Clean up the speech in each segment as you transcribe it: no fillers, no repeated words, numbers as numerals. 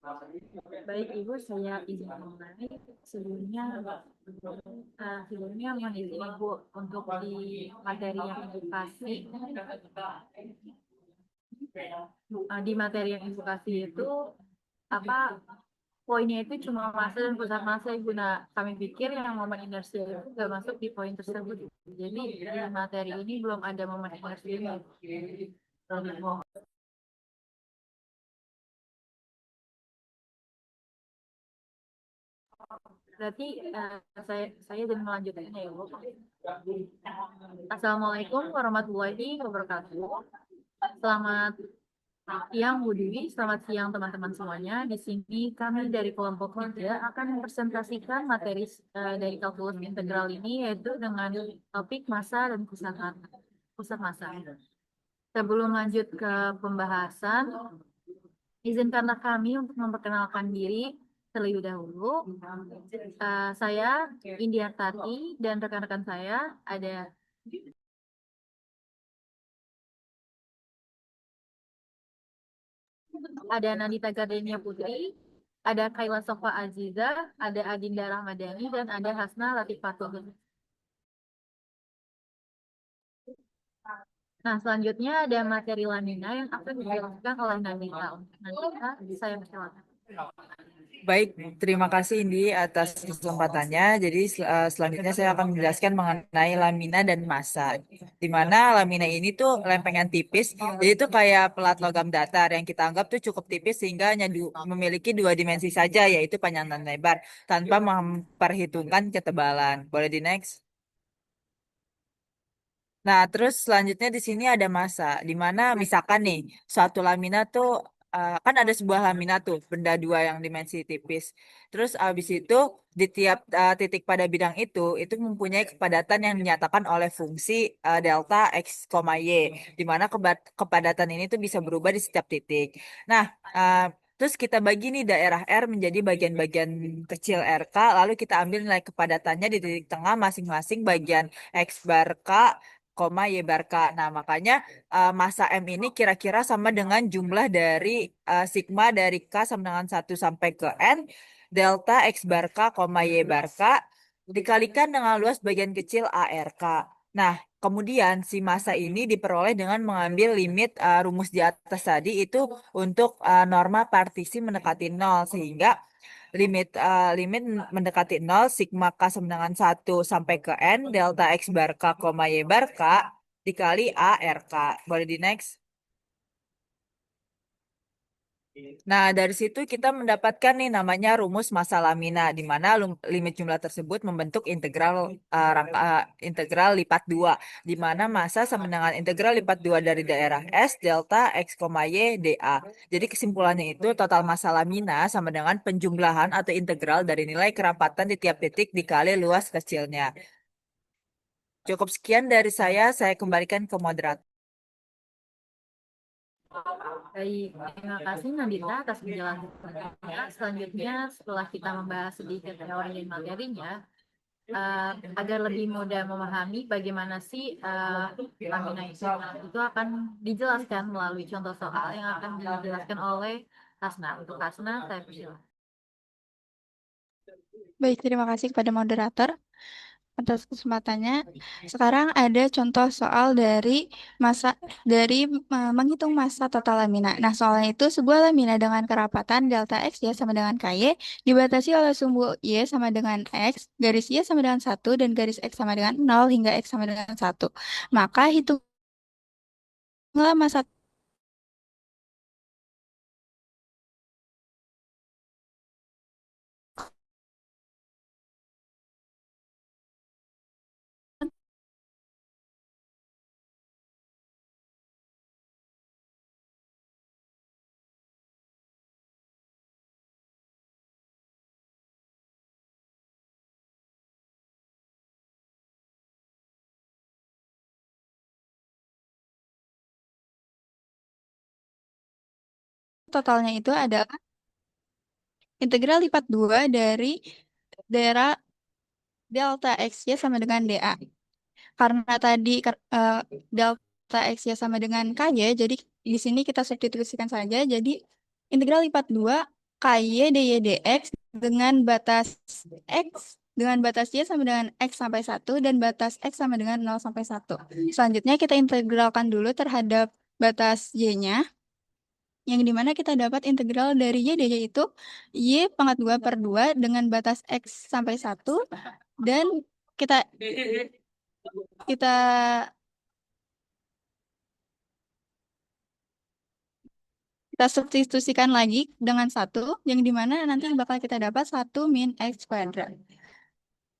Baik Ibu, saya izin mulai. Sebelumnya, sebelumnya mohon izin Ibu untuk di materi yang Ibu kasih. Di materi yang Ibu kasih itu apa poinnya itu cuma masa dan pusat masa Ibu. Nah, kami pikir yang momen inersia itu nggak masuk di poin tersebut. Jadi di materi ini belum ada momen inersianya. Berarti saya dan melanjutkan ya Ibu. Assalamualaikum warahmatullahi wabarakatuh. Selamat siang Bu Dwi, selamat siang teman-teman semuanya. Di sini kami dari kelompok 3 akan mempresentasikan materi dari kalkulus integral ini yaitu dengan topik massa dan pusat massa. Sebelum lanjut ke pembahasan, izinkanlah kami untuk memperkenalkan diri terlebih dahulu. Saya India Tati dan rekan-rekan saya ada Nandita Gardenia Putri, ada Kayla Sofa Aziza, ada Adinda Rahmadani, dan ada Hasna Latifatul. Nah, selanjutnya ada materi lamina yang akan dijelaskan oleh Nandita. Nandita, saya persilakan. Baik, terima kasih Indi atas kesempatannya. Jadi selanjutnya saya akan menjelaskan mengenai lamina dan massa. Di mana lamina ini tuh lempengan tipis, jadi itu kayak pelat logam datar yang kita anggap tuh cukup tipis sehingga hanya memiliki dua dimensi saja, yaitu panjang dan lebar, tanpa memperhitungkan ketebalan. Boleh di next? Nah, terus selanjutnya di sini ada massa, di mana misalkan nih suatu lamina tuh kan ada sebuah lamina tuh benda dua yang dimensi tipis. Terus abis itu di tiap titik pada bidang itu mempunyai kepadatan yang dinyatakan oleh fungsi delta x, y, di mana kepadatan ini tuh bisa berubah di setiap titik. Nah, terus kita bagi nih daerah R menjadi bagian-bagian kecil RK, lalu kita ambil nilai kepadatannya di titik tengah masing-masing bagian X bar K, Y bar K. Nah, makanya massa M ini kira-kira sama dengan jumlah dari sigma dari K sama dengan 1 sampai ke N, delta X bar K, Y bar K, dikalikan dengan luas bagian kecil ARK. Nah, kemudian si massa ini diperoleh dengan mengambil limit rumus di atas tadi itu untuk norma partisi mendekati nol, sehingga limit mendekati nol sigma k sama dengan 1 sampai ke n delta x bar k, y bar k dikali a r k. Boleh di next? Nah, dari situ kita mendapatkan nih namanya rumus massa lamina, di mana limit jumlah tersebut membentuk integral lipat 2, di mana massa sama dengan integral lipat 2 dari daerah S delta X, Y, dA. Jadi kesimpulannya itu total massa lamina sama dengan penjumlahan atau integral dari nilai kerapatan di tiap titik dikali luas kecilnya. Cukup sekian dari saya kembalikan ke moderator. Baik, terima kasih Nandita atas penjelasannya. Selanjutnya, setelah kita membahas sedikit teori dan materinya, agar lebih mudah memahami bagaimana sih lamina itu akan dijelaskan melalui contoh soal yang akan dijelaskan oleh Hasna. Untuk Hasna, saya persilakan. Baik, terima kasih kepada moderator atas kesempatannya. Sekarang ada contoh soal dari menghitung massa total lamina. Nah, soalnya itu sebuah lamina dengan kerapatan delta x ya sama dengan ky dibatasi oleh sumbu y sama dengan x, garis y sama dengan 1 dan garis x sama dengan 0 hingga x sama dengan 1. Maka hitunglah massa totalnya itu adalah integral lipat 2 dari daerah delta x y sama dengan dA. Karena tadi delta x y sama dengan ky, jadi di sini kita substitusikan saja. Jadi integral lipat 2 KY DY DX dengan batas X Y sama dengan X sampai 1 dan batas X sama dengan 0 sampai 1. Selanjutnya kita integralkan dulu terhadap batas Y-nya, yang dimana kita dapat integral dari Y DY itu Y pangkat 2 per 2 dengan batas X sampai 1 dan kita kita kita substitusikan lagi dengan 1 yang dimana nanti bakal kita dapat 1 min X kuadrat.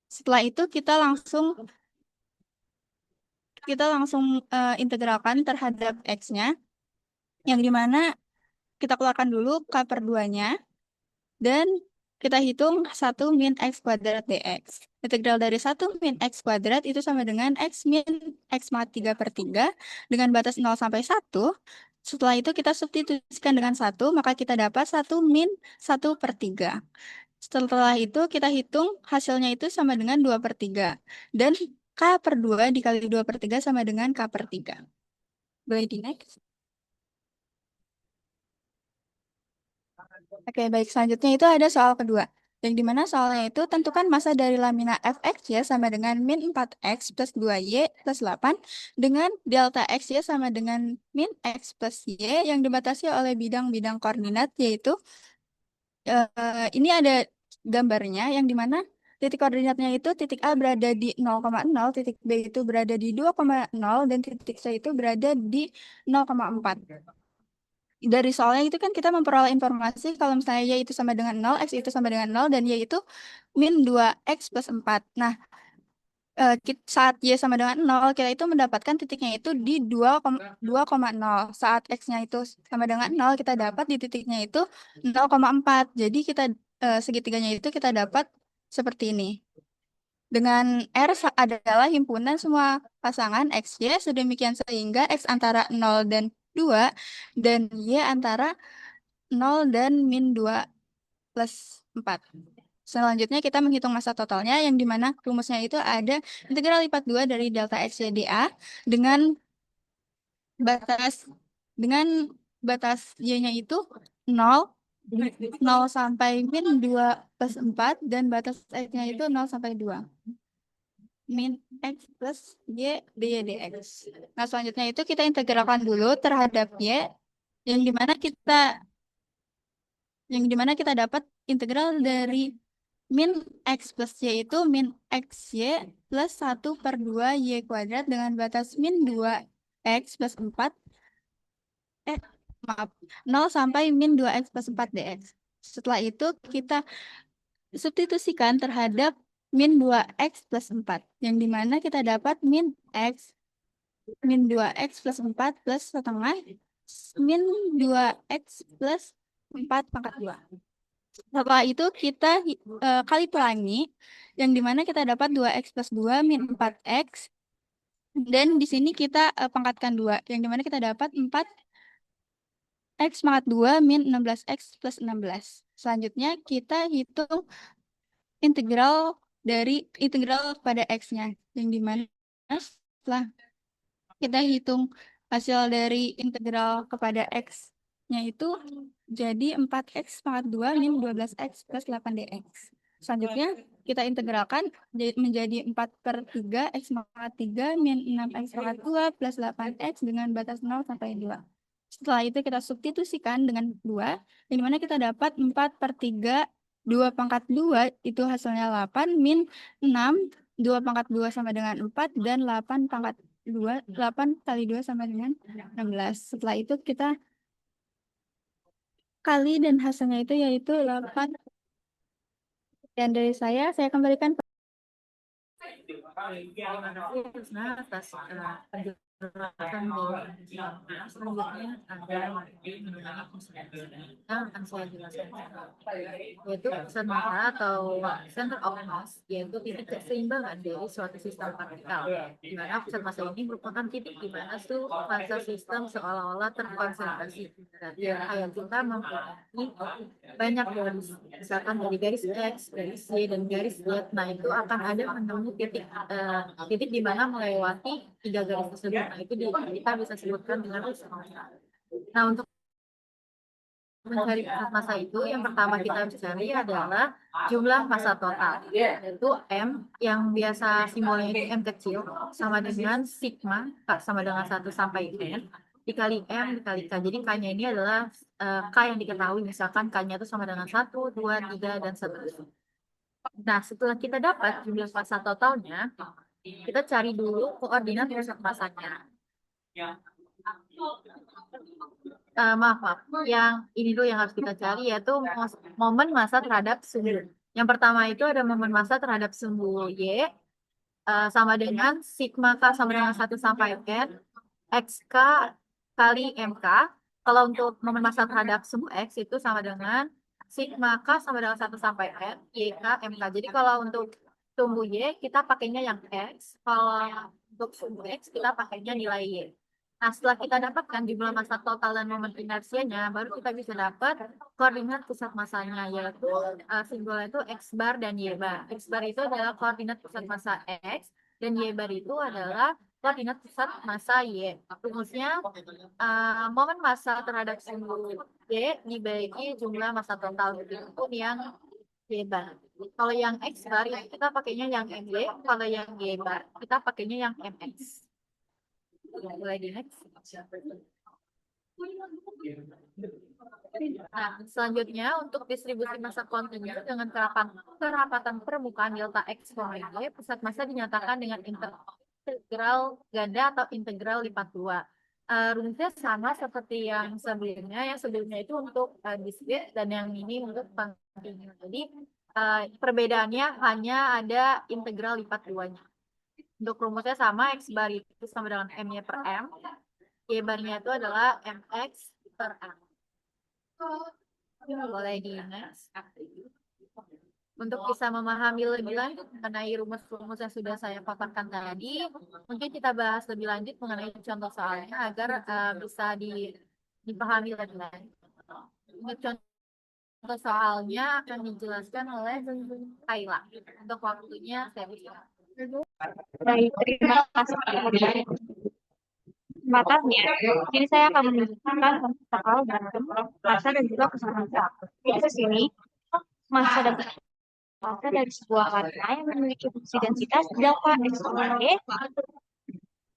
Setelah itu kita langsung integralkan terhadap X-nya, yang dimana kita keluarkan dulu K per 2-nya, dan kita hitung 1 min X kuadrat dx. Integral dari 1 min X kuadrat itu sama dengan X min X pangkat 3 per 3 dengan batas 0 sampai 1. Setelah itu kita substitusikan dengan 1, maka kita dapat 1 min 1 per 3. Setelah itu kita hitung hasilnya itu sama dengan 2 per 3. Dan K per 2 dikali 2 per 3 sama dengan K per 3. Boleh di next? Oke, baik. Selanjutnya itu ada soal kedua. Yang dimana soalnya itu tentukan massa dari lamina Fx ya sama dengan min 4x plus 2y plus 8 dengan delta x ya sama dengan min x plus y yang dibatasi oleh bidang-bidang koordinat, yaitu ini ada gambarnya yang dimana titik koordinatnya itu titik A berada di 0,0, titik B itu berada di 2,0, dan titik C itu berada di 0,4. Dari soalnya itu kan kita memperoleh informasi kalau misalnya Y itu sama dengan 0, X itu sama dengan 0, dan Y itu min 2X plus 4. Nah, saat Y sama dengan 0, kita itu mendapatkan titiknya itu di 2,0. Saat X-nya itu sama dengan 0, kita dapat di titiknya itu 0,4. Jadi segitiganya itu kita dapat seperti ini. Dengan R adalah himpunan semua pasangan XY sedemikian sehingga X antara 0 dan 2 dan Y antara 0 dan min 2 plus 4. Selanjutnya kita menghitung massa totalnya, yang dimana rumusnya itu ada integral lipat 2 dari delta X Y dA dengan batas Y-nya itu 0 sampai min 2 plus 4 dan batas X-nya itu 0 sampai 2. Min X plus Y dy dx. Nah, selanjutnya itu kita integralkan dulu terhadap Y, yang dimana kita dapat integral dari min X plus Y itu min XY plus 1 per 2 Y kuadrat dengan batas min 2X plus 4 0 sampai min 2X plus 4 dx. Setelah itu kita substitusikan terhadap min 2X plus 4, yang dimana kita dapat min 2X plus 4 plus setengah min 2X plus 4 pangkat 2. Setelah itu kita kali pelangi, yang dimana kita dapat 2X plus 2 min 4X, dan di sini kita pangkatkan 2, yang dimana kita dapat 4X pangkat 2 min 16X plus 16. Selanjutnya kita hitung integral pada X-nya, yang dimana setelah kita hitung hasil dari integral kepada X-nya itu jadi 4X pangkat 2 min 12X plus 8 dx. Selanjutnya kita integralkan menjadi 4 per 3 X pangkat 3 min 6X pangkat 2 plus 8X dengan batas 0 sampai 2. Setelah itu kita substitusikan dengan 2, yang dimana kita dapat 4 per 3 2 pangkat 2 itu hasilnya 8 min 6 2 pangkat 2 sama dengan 4 dan 8 pangkat 2 8 kali 2 sama dengan 16. Setelah itu kita kali dan hasilnya itu yaitu 8. Dan dari saya kembalikan Nah, atas penjelasan dari selanjutnya ada yang akan saya jelaskan, yaitu pusat massa atau center of mass, yaitu titik keseimbangan dari suatu sistem partikel, di mana pusat massa ini merupakan titik di mana suatu massa sistem seolah-olah terkonsentrasi. Berarti kayak kita mempunyai banyak garis, misalkan dari garis X, garis Y, dan garis Z. Nah, itu akan ada menemu titik di mana melewati 3 garis tersebut. Nah, itu kita bisa sebutkan dengan pusat massa. Nah, untuk mencari pusat massa itu, yang pertama kita harus cari adalah jumlah massa total, yaitu M, yang biasa simbolnya itu M kecil, sama dengan sigma, sama dengan 1 sampai N, dikali M dikali K. Jadi K-nya ini adalah K yang diketahui, misalkan K-nya itu sama dengan 1, 2, 3, dan seterusnya. Nah, setelah kita dapat jumlah massa totalnya, kita cari dulu koordinat pusat massanya. Maaf, maaf. Yang ini dulu yang harus kita cari, yaitu momen massa terhadap sumbu. Yang pertama itu ada momen massa terhadap sumbu Y, sama dengan sigma K sama dengan 1 sampai N, XK kali MK. Kalau untuk momen massa terhadap sumbu X itu sama dengan sigma K sama dengan 1 sampai N, YK MK. Jadi kalau untuk sumbu Y kita pakainya yang X, kalau untuk sumbu X kita pakainya nilai Y. Nah, setelah kita dapatkan jumlah massa total dan momen inersianya, baru kita bisa dapat koordinat pusat massanya, yaitu simbolnya itu X bar dan Y bar. X bar itu adalah koordinat pusat massa X, dan Y bar itu adalah koordinat pusat massa Y. Rumusnya, momen massa terhadap sumbu Y dibagi jumlah massa total, itu yang Y bar. Kalau yang X bar itu kita pakainya yang MY, kalau yang Y bar kita pakainya yang MX. Mulai di next. Nah, selanjutnya untuk distribusi massa kontinu dengan kerapatan permukaan delta X, Y, pusat massa dinyatakan dengan integral ganda atau integral lipat 2. Rumusnya sama seperti yang sebelumnya. Yang sebelumnya itu untuk discrete dan yang ini untuk kontinu. Jadi perbedaannya hanya ada integral lipat 2-nya. Untuk rumusnya sama, X bar itu sama dengan M-nya per M. Y barnya itu adalah MX per M. Boleh di next. Untuk bisa memahami lebih lanjut mengenai rumus-rumus yang sudah saya paparkan tadi, mungkin kita bahas lebih lanjut mengenai contoh soalnya agar bisa dipahami lebih lanjut. Untuk contoh soalnya akan dijelaskan oleh Kayla. Untuk waktunya saya berikan. Baik, terima kasih kesempatannya. Jadi saya akan menunjukkan soal dalam massa dan juga pusat massa. Di sini massa dan pusat massa dari sebuah warna yang memiliki fungsi densitas delta X Y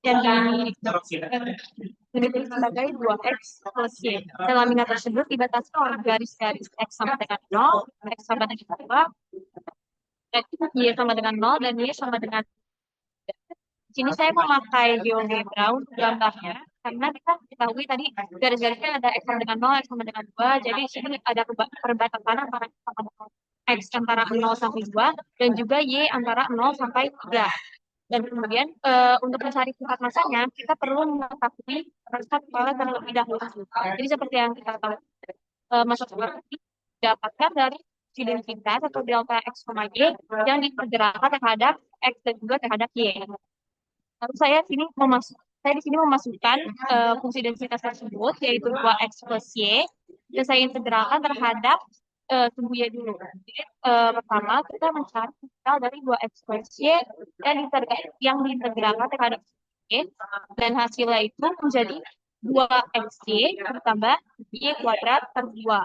dan dimiliki sebagai 2X plus Y. Dan laminar tersebut dibatasi oleh garis-garis X sama dengan 0, X sama dengan 2, Y sama dengan 0, dan Y sama dengan. Di sini saya memakai GeoGebra untuk gambarnya, karena kita ketahui tadi garis-garisnya ada X sama dengan 0, X sama dengan 2, jadi di sini ada perbatasan antara X antara 0 sampai 2, dan juga Y antara 0 sampai 3. Dan kemudian untuk mencari tingkat massanya, kita perlu mengetahui massa totalnya terlebih dahulu. Jadi seperti yang kita tahu, massa total didapatkan dari densitas atau delta X, Y yang dipergerakan terhadap X dan juga terhadap Y. Lalu saya di sini memasukkan fungsi densitas tersebut, yaitu 2X plus Y, dan saya integralkan terhadap sumbu Y dulu. Jadi pertama kita mencari integral dari 2X plus Y yang diintegralkan terhadap Y, dan hasilnya itu menjadi 2XY ditambah Y kuadrat per 2.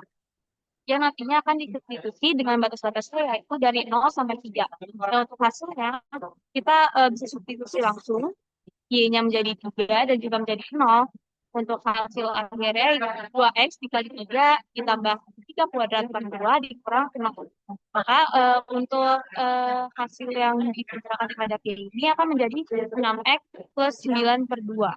Yang nantinya akan disubstitusi dengan batas-batasnya yaitu dari 0 sampai 3. Dan untuk hasilnya, kita bisa substitusi langsung, Y-nya menjadi 3 dan juga menjadi 0. Untuk hasil akhirnya, 2X dikali 3 ditambah 3 kuadrat per 2 dikurang 0. Maka untuk hasil yang dikumpulkan terhadap Y ini akan menjadi 6X plus 9 per 2.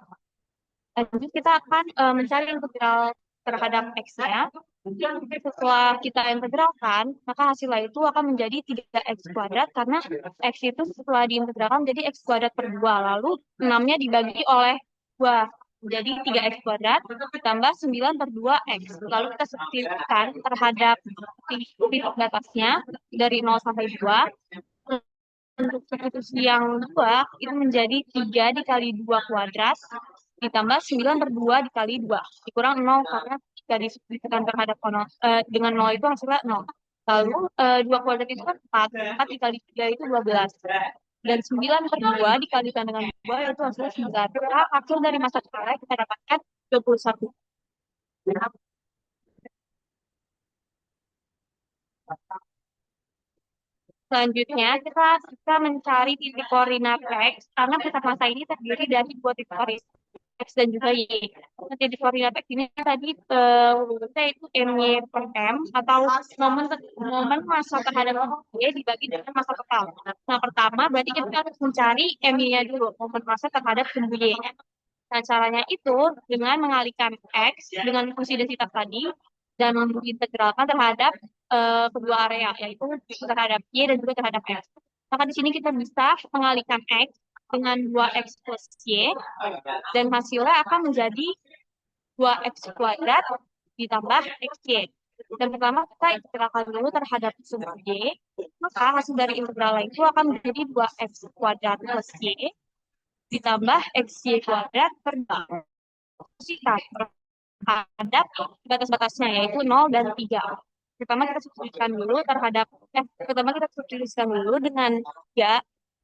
Lanjut kita akan mencari integral terhadap X-nya. Setelah kita integralkan, maka hasilnya itu akan menjadi 3X kuadrat, karena X itu setelah diintegralkan menjadi X kuadrat per 2. Lalu 6-nya dibagi oleh 2. Jadi 3X kuadrat ditambah 9 per 2X. Lalu kita substitusikan terhadap titik batasnya dari 0 sampai 2. Untuk substitusi yang 2 itu menjadi 3 dikali 2 kuadrat ditambah 9 per 2 dikali 2 dikurang 0, karena jika disubstitusikan terhadap dengan 0 itu hasilnya 0. Lalu 2 kuadrat itu kan 4 dikali 3 itu 12. Dan 9 per 2 dikalikan dengan 2 itu hasilnya 9. Maka hasil dari massa totalnya kita dapatkan 21. Selanjutnya, kita bisa mencari titik koordinat X, karena pusat massa ini terdiri dari dua titik koordinat X dan juga Y. Nah, titik koordinat X ini tadi rumusnya itu MY per M, atau momen massa terhadap Y dibagi dengan massa total. Nah, pertama berarti kita harus mencari MY-nya dulu, momen massa terhadap sumbu Y. Nah, caranya itu dengan mengalihkan X dengan fungsi densitas tadi dan mengintegralkan terhadap kedua area, yaitu terhadap Y dan juga terhadap X. Maka di sini kita bisa mengalihkan X dengan 2X plus Y, dan hasilnya akan menjadi 2X kuadrat ditambah XY. Dan pertama kita integralkan dulu terhadap sumbu Y, maka hasil dari integralnya itu akan menjadi 2X kuadrat plus Y ditambah XY kuadrat per 2. Terhadap batas-batasnya, yaitu 0 dan 3. Pertama kita substitusikan dulu dengan 3,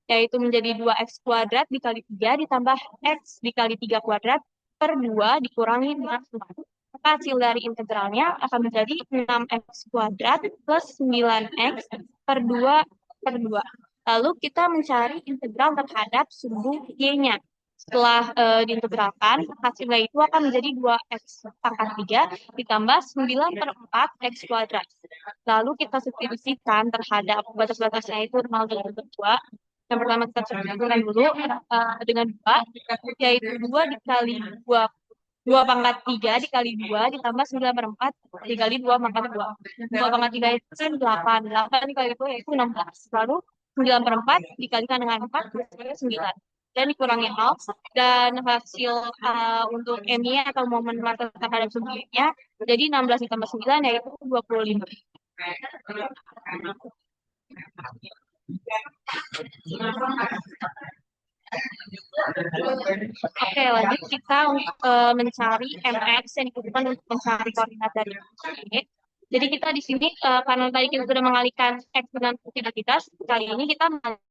yaitu menjadi 2X kuadrat dikali 3 ditambah X dikali 3 kuadrat per 2 dikurangi dengan 1. Maka hasil dari integralnya akan menjadi 6X kuadrat plus 9X per 2 per 2. Lalu kita mencari integral terhadap sumbu Y-nya. Setelah diintegralkan, hasilnya itu akan menjadi 2X pangkat 3 ditambah 9 per 4 X kuadrat. Lalu kita substitusikan terhadap batas-batasnya itu 0 dan 2. Yang pertama kita substitusikan dulu dengan 2, yaitu 2 dikali 2 pangkat 3 dikali 2 ditambah 9 per 4 dikali 2 pangkat 2. 2 pangkat 3 itu 8. 8 dikali 2 yaitu 16. Lalu 9 per 4 dikalikan dengan 4 berarti 9. Dan dikurangi 0. Dan hasil untuk M-nya atau momen massa terhadap sumbunya jadi 16 ditambah 9 yaitu 25. Oke, lanjut kita mencari MX yang dibutuhkan untuk mencari koordinat dari Y. Jadi kita di sini karena tadi kita sudah mengalihkan X dengan fungsi densitas, kali ini kita mengalihkan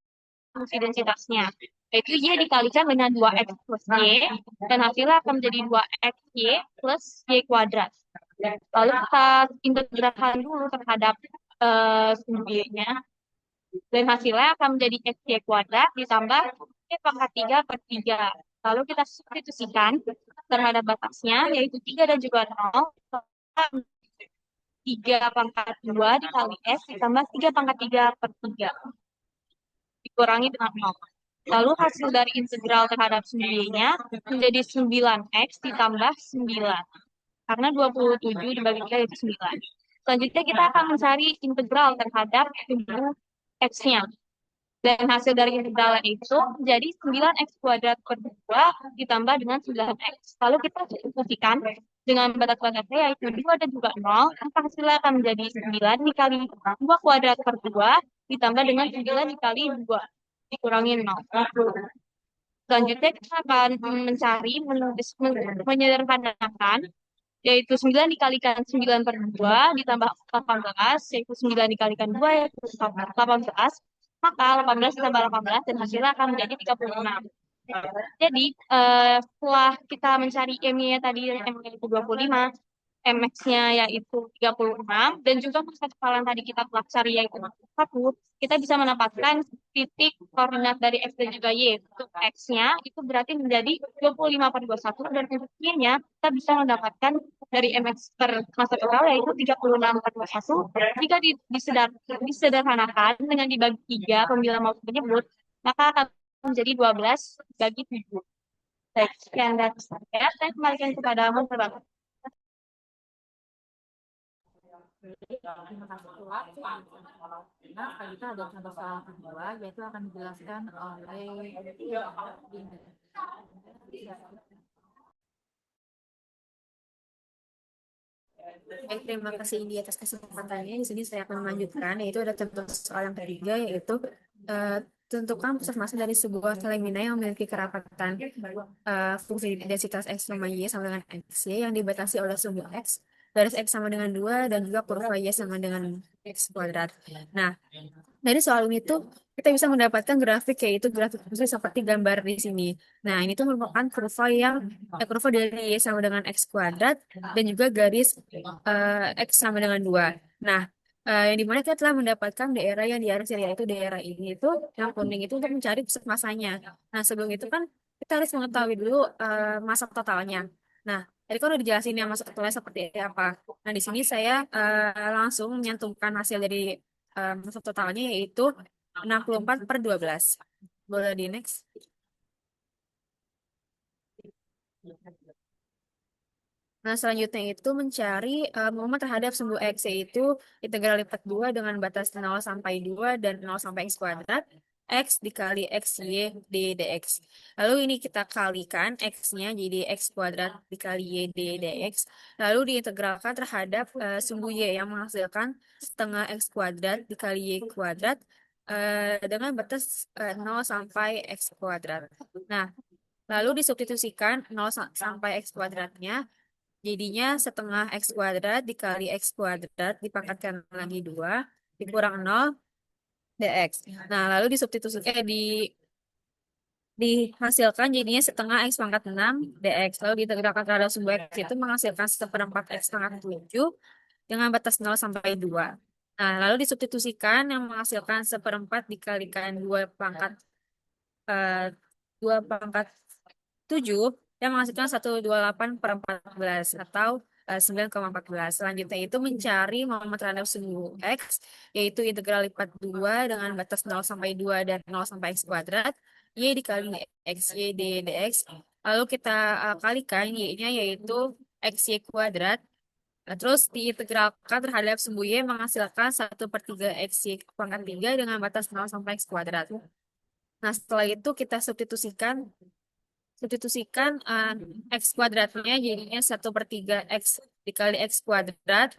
fungsi densitasnya, yaitu Y dikalikan dengan 2X plus Y, dan hasilnya akan menjadi 2XY plus Y kuadrat. Lalu kita integralkan dulu terhadap sumbu Y-nya, dan hasilnya akan menjadi XY kuadrat ditambah Y pangkat 3 per 3. Lalu kita substitusikan terhadap batasnya, yaitu 3 dan juga 0. 3 pangkat 2 dikali S ditambah 3 pangkat 3 per 3. Dikurangi dengan 0. Lalu hasil dari integral terhadap sumbu Y-nya menjadi 9X ditambah 9. Karena 27 dibagi 3 yaitu 9. Selanjutnya kita akan mencari integral terhadap sumbu X-nya. Dan hasil dari integralnya itu menjadi 9X kuadrat per 2 ditambah dengan 9X. Lalu kita substitusikan dengan batas-batasnya yaitu 2 dan juga 0. Maka hasilnya akan menjadi 9 dikali 2 kuadrat per 2 ditambah dengan 9 dikali 2 dikurangi 0. Selanjutnya kita akan mencari menyederhanakan, yaitu 9 dikalikan 9 per 2 ditambah 18, yaitu 9 dikalikan 2 yaitu 18. Maka 18 ditambah 18 dan hasilnya akan menjadi 36. Jadi setelah kita mencari M-nya tadi M-nya itu 25, MX-nya yaitu 36, dan juga masa kepalan tadi kita telah cari yaitu 1, kita bisa mendapatkan titik koordinat dari X dan juga Y. Untuk X-nya itu berarti menjadi 25 per 21, dan untuk Y-nya kita bisa mendapatkan dari MX per masa total yaitu 36 per 21. Jika disederhanakan dengan dibagi 3 apabila mau menyebut, maka akan menjadi 12 bagi 7. Baik, sekian dari saya kembalikan kepada moderator. Terima kasih pula. Nah, kita ada contoh soal kedua, yaitu akan dijelaskan oleh Dinda. Baik, terima kasih Indi atas kesempatannya. Di sini saya akan melanjutkan, yaitu ada contoh soal yang ketiga, yaitu tentukan pusat massa dari sebuah lamina yang memiliki kerapatan fungsi densitas X sama Y sama dengan XY yang dibatasi oleh sumbu X, garis X sama dengan 2, dan juga kurva Y sama dengan X kuadrat. Nah, dari soal ini tuh kita bisa mendapatkan grafik, yaitu grafik fungsi seperti gambar di sini. Nah, ini tuh merupakan kurva dari Y sama dengan X kuadrat dan juga garis X sama dengan 2. Nah, yang dimana kita telah mendapatkan daerah yang di atas yaitu daerah ini itu yang kuning itu untuk mencari pusat masanya. Nah, sebelum itu kan kita harus mengetahui dulu masa totalnya. Nah, tadi kan udah dijelasin ya masa totalnya seperti apa. Nah, di sini saya langsung menyantumkan hasil dari masa totalnya yaitu 64/12. Boleh di next. Nah, selanjutnya itu mencari momen terhadap sumbu X, yaitu integral lipat 2 dengan batas 0 sampai 2 dan 0 sampai X kuadrat, X dikali X, Y, D, dx. Lalu ini kita kalikan X-nya jadi X kuadrat dikali Y, D, dx. Lalu diintegralkan terhadap sumbu Y yang menghasilkan setengah X kuadrat dikali Y kuadrat dengan batas 0 sampai X kuadrat. Nah, lalu disubstitusikan 0 sampai X kuadratnya. Jadinya setengah X kuadrat dikali X kuadrat dipangkatkan lagi 2 dikurang 0 dx. Nah, lalu disubstitusikan dihasilkan jadinya setengah X pangkat 6 dx. Lalu diintegralkan terhadap sumbu X itu menghasilkan seperempat X pangkat 7 dengan batas 0 sampai 2. Nah, lalu disubstitusikan yang menghasilkan seperempat dikalikan 2 pangkat 7 yang menghasilkan 128/14 atau 9,14. Selanjutnya itu mencari momen terhadap sumbu X, yaitu integral lipat 2 dengan batas 0 sampai 2 dan 0 sampai X kuadrat, Y dikali X, Y, D, dx. Lalu kita kalikan Y-nya yaitu XY kuadrat. Nah, terus diintegralkan terhadap sumbu Y menghasilkan 1/3 XY pangkat 3 dengan batas 0 sampai X kuadrat. Nah, setelah itu kita substitusikan X kuadratnya jadinya 1/3 X dikali X kuadrat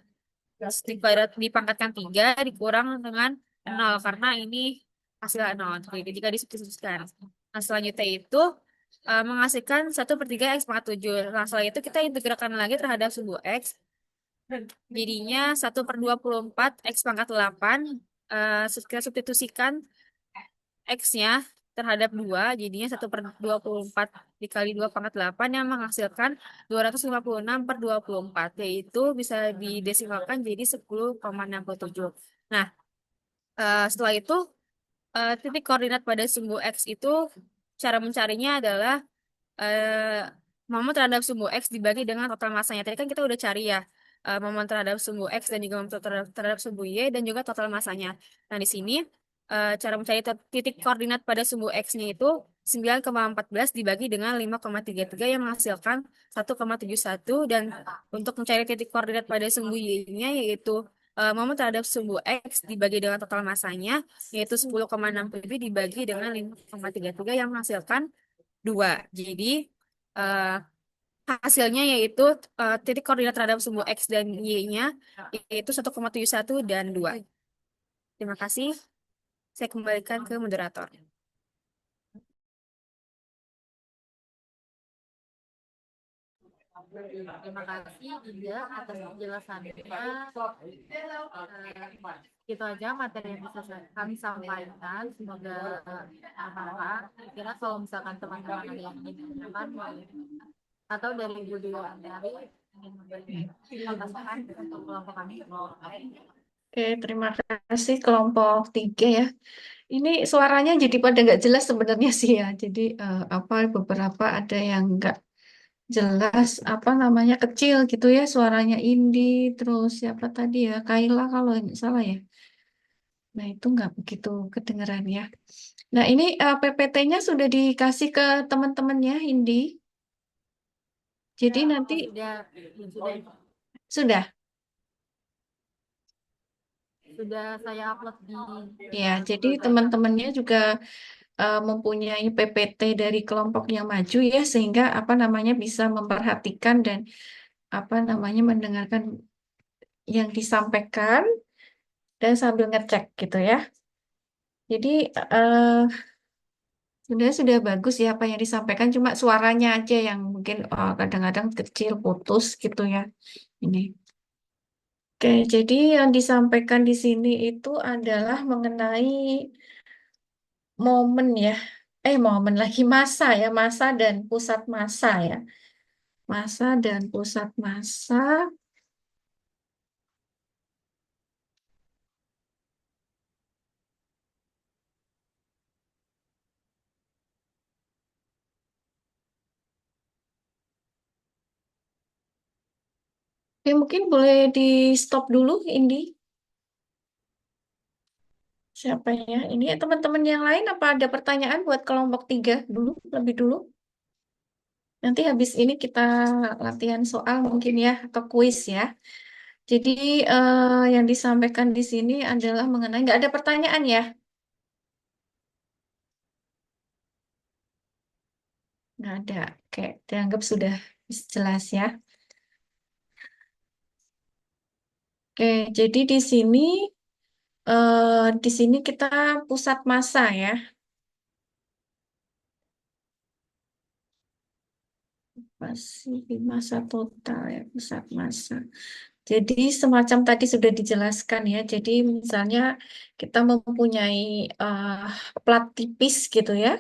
dipangkatkan 3 dikurang dengan 0 karena ini hasil 0. Jadi jika disubstitusikan. Nah, selanjutnya itu menghasilkan 1/3 X pangkat 7. Nah, setelah itu kita integralkan lagi terhadap sumbu X. Jadinya 1/24 X pangkat 8. Kita substitusikan X-nya terhadap 2, jadinya 1/24 dikali 2 pangkat 8 yang menghasilkan 256/24, yaitu bisa didesimalkan jadi 10,67. Nah, setelah itu titik koordinat pada sumbu X itu cara mencarinya adalah eh, momen terhadap sumbu X dibagi dengan total masanya. Tadi kan kita udah cari ya momen terhadap sumbu X dan juga momen terhadap sumbu Y dan juga total masanya. Nah, di sini cara mencari titik koordinat pada sumbu X-nya itu 9,14 dibagi dengan 5,33 yang menghasilkan 1,71 dan untuk mencari titik koordinat pada sumbu Y-nya yaitu momen terhadap sumbu X dibagi dengan total masanya yaitu 10,67 dibagi dengan 5,33 yang menghasilkan 2. Jadi eh, hasilnya yaitu titik koordinat terhadap sumbu X dan Y-nya yaitu 1,71 dan 2. Terima kasih. Saya kembalikan ke moderator. Terima kasih juga atas penjelasannya. Itu aja materi yang bisa kami sampaikan. Semoga bermanfaat. Kira kalau misalkan teman-teman ada yang ingin menanyakan atau dari Ibu Dewa dari ingin memberikan masukan untuk kelompok kami. Oke, terima kasih kelompok 3 ya. Ini suaranya jadi pada nggak jelas sebenarnya sih ya. Jadi apa beberapa ada yang nggak jelas apa namanya kecil gitu ya suaranya Indi terus siapa tadi ya Kaila kalau nggak salah ya. Nah itu nggak begitu kedengeran ya. Nah ini PPT-nya sudah dikasih ke teman-temannya Indi. Jadi nanti sudah sudah saya upload di ya. Jadi teman-temannya juga mempunyai PPT dari kelompok yang maju ya sehingga apa namanya bisa memperhatikan dan apa namanya mendengarkan yang disampaikan dan sambil ngecek gitu ya. Jadi sebenarnya sudah bagus ya apa yang disampaikan cuma suaranya aja yang mungkin kadang-kadang kecil putus gitu ya. Ini. Oke, jadi yang disampaikan di sini itu adalah mengenai momen ya. Momen lagi masa ya, masa dan pusat masa ya. Masa dan pusat masa. Oke, mungkin boleh di stop dulu, Indi. Siapa ya? Ini teman-teman yang lain apa ada pertanyaan buat kelompok 3 dulu, lebih dulu? Nanti habis ini kita latihan soal mungkin ya, atau kuis ya. Jadi yang disampaikan di sini adalah mengenai, nggak ada pertanyaan ya? Nggak ada. Oke, dianggap sudah jelas ya. Oke, jadi di sini kita pusat massa ya. Masih di massa total ya, pusat massa. Jadi semacam tadi sudah dijelaskan ya. Jadi misalnya kita mempunyai eh, plat tipis gitu ya,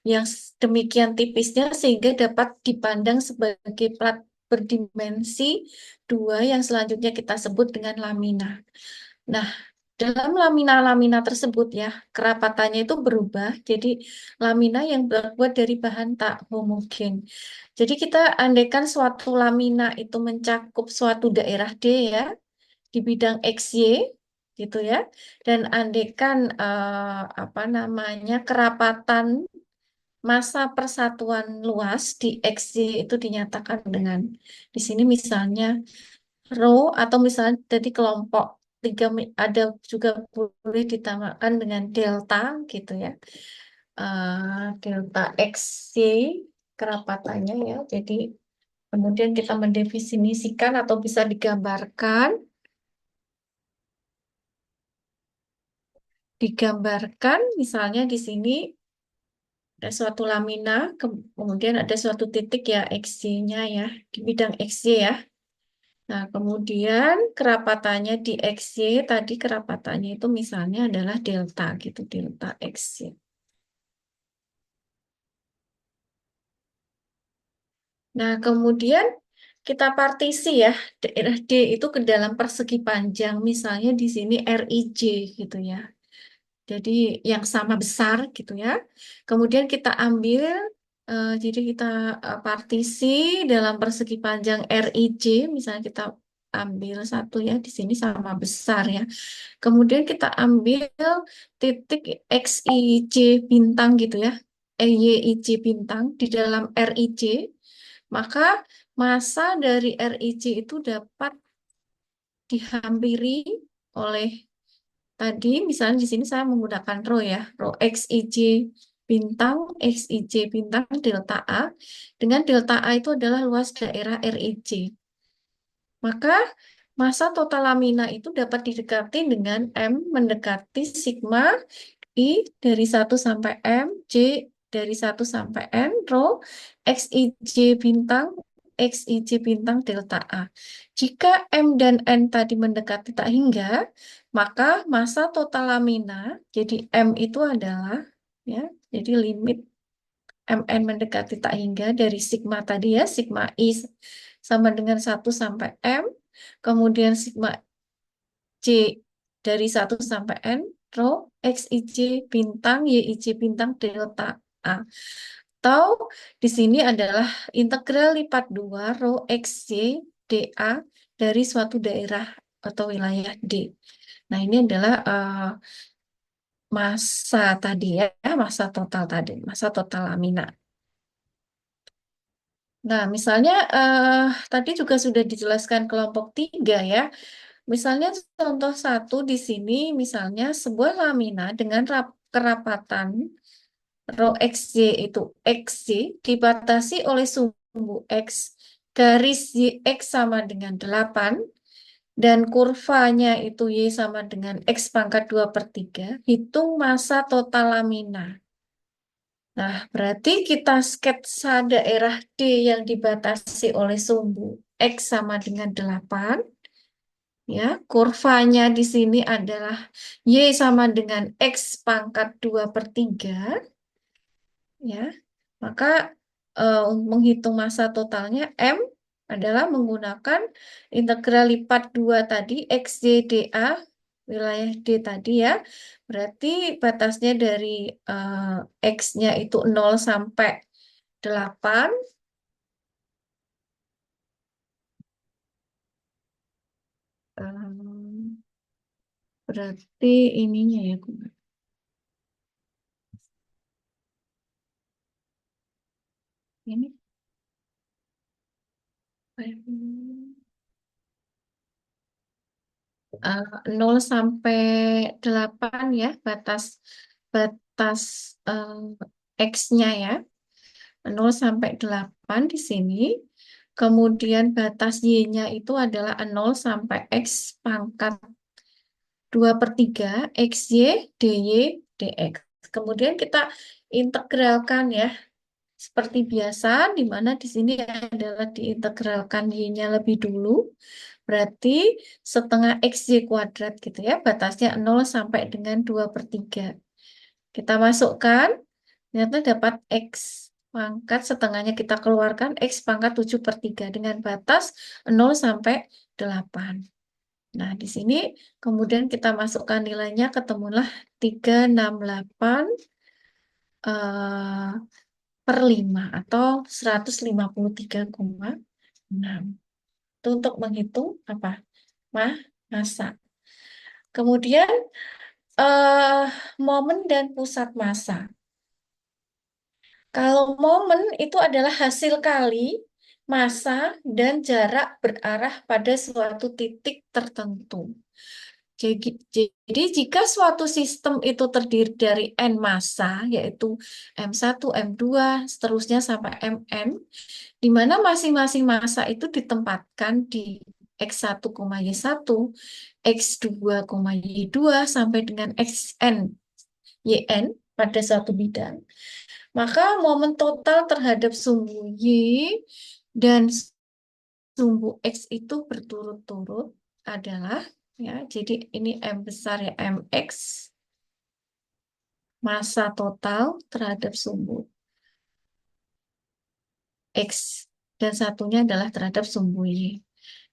yang demikian tipisnya sehingga dapat dipandang sebagai plat berdimensi dua yang selanjutnya kita sebut dengan lamina. Nah, dalam lamina-lamina tersebut ya, kerapatannya itu berubah. Jadi lamina yang terbuat dari bahan tak homogen. Jadi kita andaikan suatu lamina itu mencakup suatu daerah D ya, di bidang XY gitu ya. Dan andaikan apa namanya kerapatan massa persatuan luas di XY itu dinyatakan dengan di sini misalnya row atau misalnya jadi kelompok tiga ada juga boleh ditamakan dengan delta gitu ya. Delta XY kerapatannya ya. Jadi kemudian kita mendefinisikan atau bisa digambarkan misalnya di sini ada suatu lamina, kemudian ada suatu titik ya XY-nya ya, di bidang XY ya. Nah, kemudian kerapatannya di XY, tadi kerapatannya itu misalnya adalah delta gitu, delta XY. Nah, kemudian kita partisi ya, daerah D itu ke dalam persegi panjang, misalnya di sini RIJ gitu ya. Jadi yang sama besar gitu ya. Kemudian kita ambil, jadi kita partisi dalam persegi panjang RIJ, misalnya kita ambil satu ya, di sini sama besar ya. Kemudian kita ambil titik XIJ bintang gitu ya, EYIJ bintang di dalam RIJ, maka massa dari RIJ itu dapat dihampiri oleh tadi misalnya di sini saya menggunakan rho ya, rho XIJ bintang delta A dengan delta A itu adalah luas daerah RIJ. Maka massa total lamina itu dapat didekati dengan M mendekati sigma I dari 1 sampai M, J dari 1 sampai N, rho XIJ bintang XIJ bintang delta A. Jika M dan N tadi mendekati tak hingga, maka massa total lamina, jadi M itu adalah ya, jadi limit MN mendekati tak hingga dari sigma tadi ya, sigma I sama dengan 1 sampai M, kemudian sigma J dari 1 sampai N, rho XIJ bintang YIJ bintang delta A. Atau di sini adalah integral lipat 2 rho XY dA dari suatu daerah atau wilayah D. Nah, ini adalah massa tadi ya, massa total tadi, massa total lamina. Nah, misalnya tadi juga sudah dijelaskan kelompok 3 ya. Misalnya contoh satu di sini, misalnya sebuah lamina dengan kerapatan rho XY itu XY dibatasi oleh sumbu X garis YX sama dengan 8 dan kurvanya itu Y sama dengan X pangkat 2/3, hitung massa total lamina. Nah, berarti kita sketsa daerah D yang dibatasi oleh sumbu X sama dengan 8. Ya, kurvanya di sini adalah Y sama dengan X pangkat 2/3. Ya, maka menghitung massa totalnya M adalah menggunakan integral lipat 2 tadi, XYDA, wilayah D tadi ya. Berarti batasnya dari X-nya itu 0 sampai 8. Berarti ininya ya, ini 0 sampai 8 ya, batas batas X-nya ya. 0 sampai 8 di sini. Kemudian batas Y-nya itu adalah 0 sampai X pangkat 2/3 XY DY DX. Kemudian kita integralkan ya. Seperti biasa, di mana di sini adalah diintegralkan Y-nya lebih dulu. Berarti setengah XY kuadrat gitu ya. Batasnya 0 sampai dengan 2/3. Kita masukkan, ternyata dapat X pangkat setengahnya kita keluarkan X pangkat 7/3 dengan batas 0 sampai 8. Nah, di sini kemudian kita masukkan nilainya, ketemulah 368 per 5 atau 153,6. Itu untuk menghitung apa? Massa. Kemudian momen dan pusat massa. Kalau momen itu adalah hasil kali massa dan jarak berarah pada suatu titik tertentu. Jadi jika suatu sistem itu terdiri dari n massa, yaitu M1, M2, seterusnya sampai Mn, di mana masing-masing massa itu ditempatkan di X1, Y1, X2, Y2, sampai dengan Xn, Yn pada suatu bidang, maka momen total terhadap sumbu Y dan sumbu X itu berturut-turut adalah, ya, jadi ini M besar ya, Mx, massa total terhadap sumbu X, dan satunya adalah terhadap sumbu Y.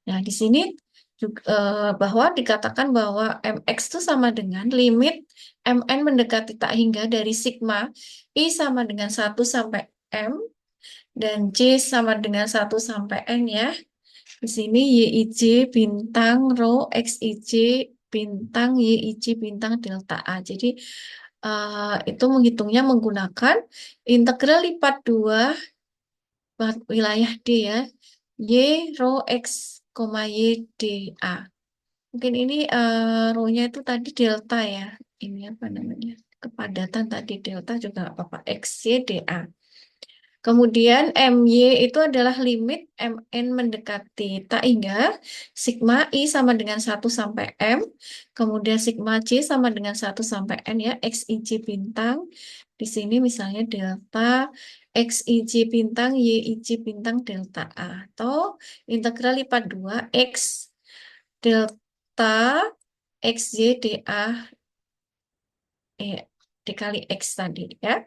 Nah, di sini juga, bahwa dikatakan bahwa Mx itu sama dengan limit Mn mendekati tak hingga dari sigma I sama dengan 1 sampai M, dan J sama dengan 1 sampai N ya. Di sini YIJ bintang rho, XIJ bintang, YIJ bintang delta A. Jadi itu menghitungnya menggunakan integral lipat 2 wilayah D ya. Y rho X, Y dA. Mungkin ini rho-nya itu tadi delta ya. Ini apa namanya? Kepadatan tadi delta juga apa-apa. XY dA. Kemudian MY itu adalah limit Mn mendekati tak hingga sigma I sama dengan 1 sampai M. Kemudian sigma J sama dengan 1 sampai N ya. XIJ bintang. Di sini misalnya delta XIJ bintang YIJ bintang delta A. Atau integral lipat 2 X delta XY dA dikali X tadi ya.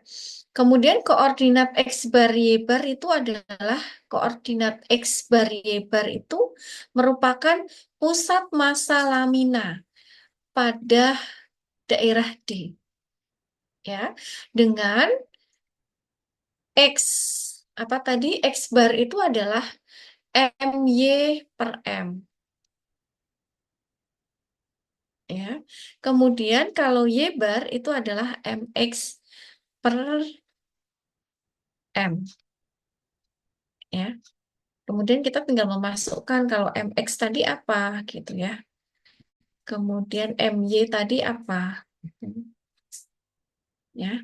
Kemudian koordinat X bar Y bar itu adalah koordinat X bar Y bar itu merupakan pusat massa lamina pada daerah D ya, dengan X apa tadi, X bar itu adalah MY per M ya. Kemudian kalau Y bar itu adalah MX per M ya. Kemudian kita tinggal memasukkan kalau MX tadi apa gitu ya. Kemudian MY tadi apa ya.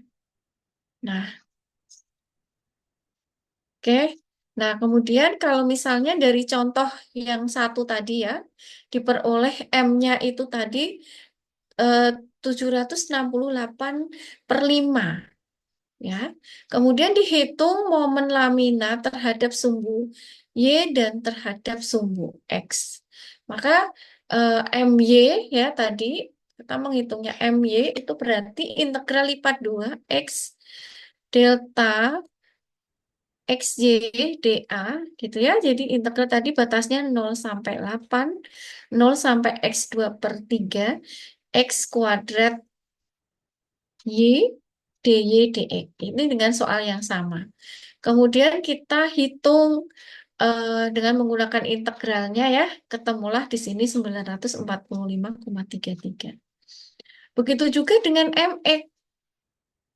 Nah, oke. Nah, kemudian kalau misalnya dari contoh yang satu tadi ya, diperoleh M-nya itu tadi 768/5 ya. Kemudian dihitung momen lamina terhadap sumbu Y dan terhadap sumbu X. Maka MY ya tadi kita menghitungnya MY itu berarti integral lipat 2 X delta XY dA gitu ya. Jadi integral tadi batasnya 0 sampai 8, 0 sampai X2/3 X kuadrat Y DY DX. Ini dengan soal yang sama. Kemudian kita hitung dengan menggunakan integralnya ya, ketemulah di sini 945,33. Begitu juga dengan MX.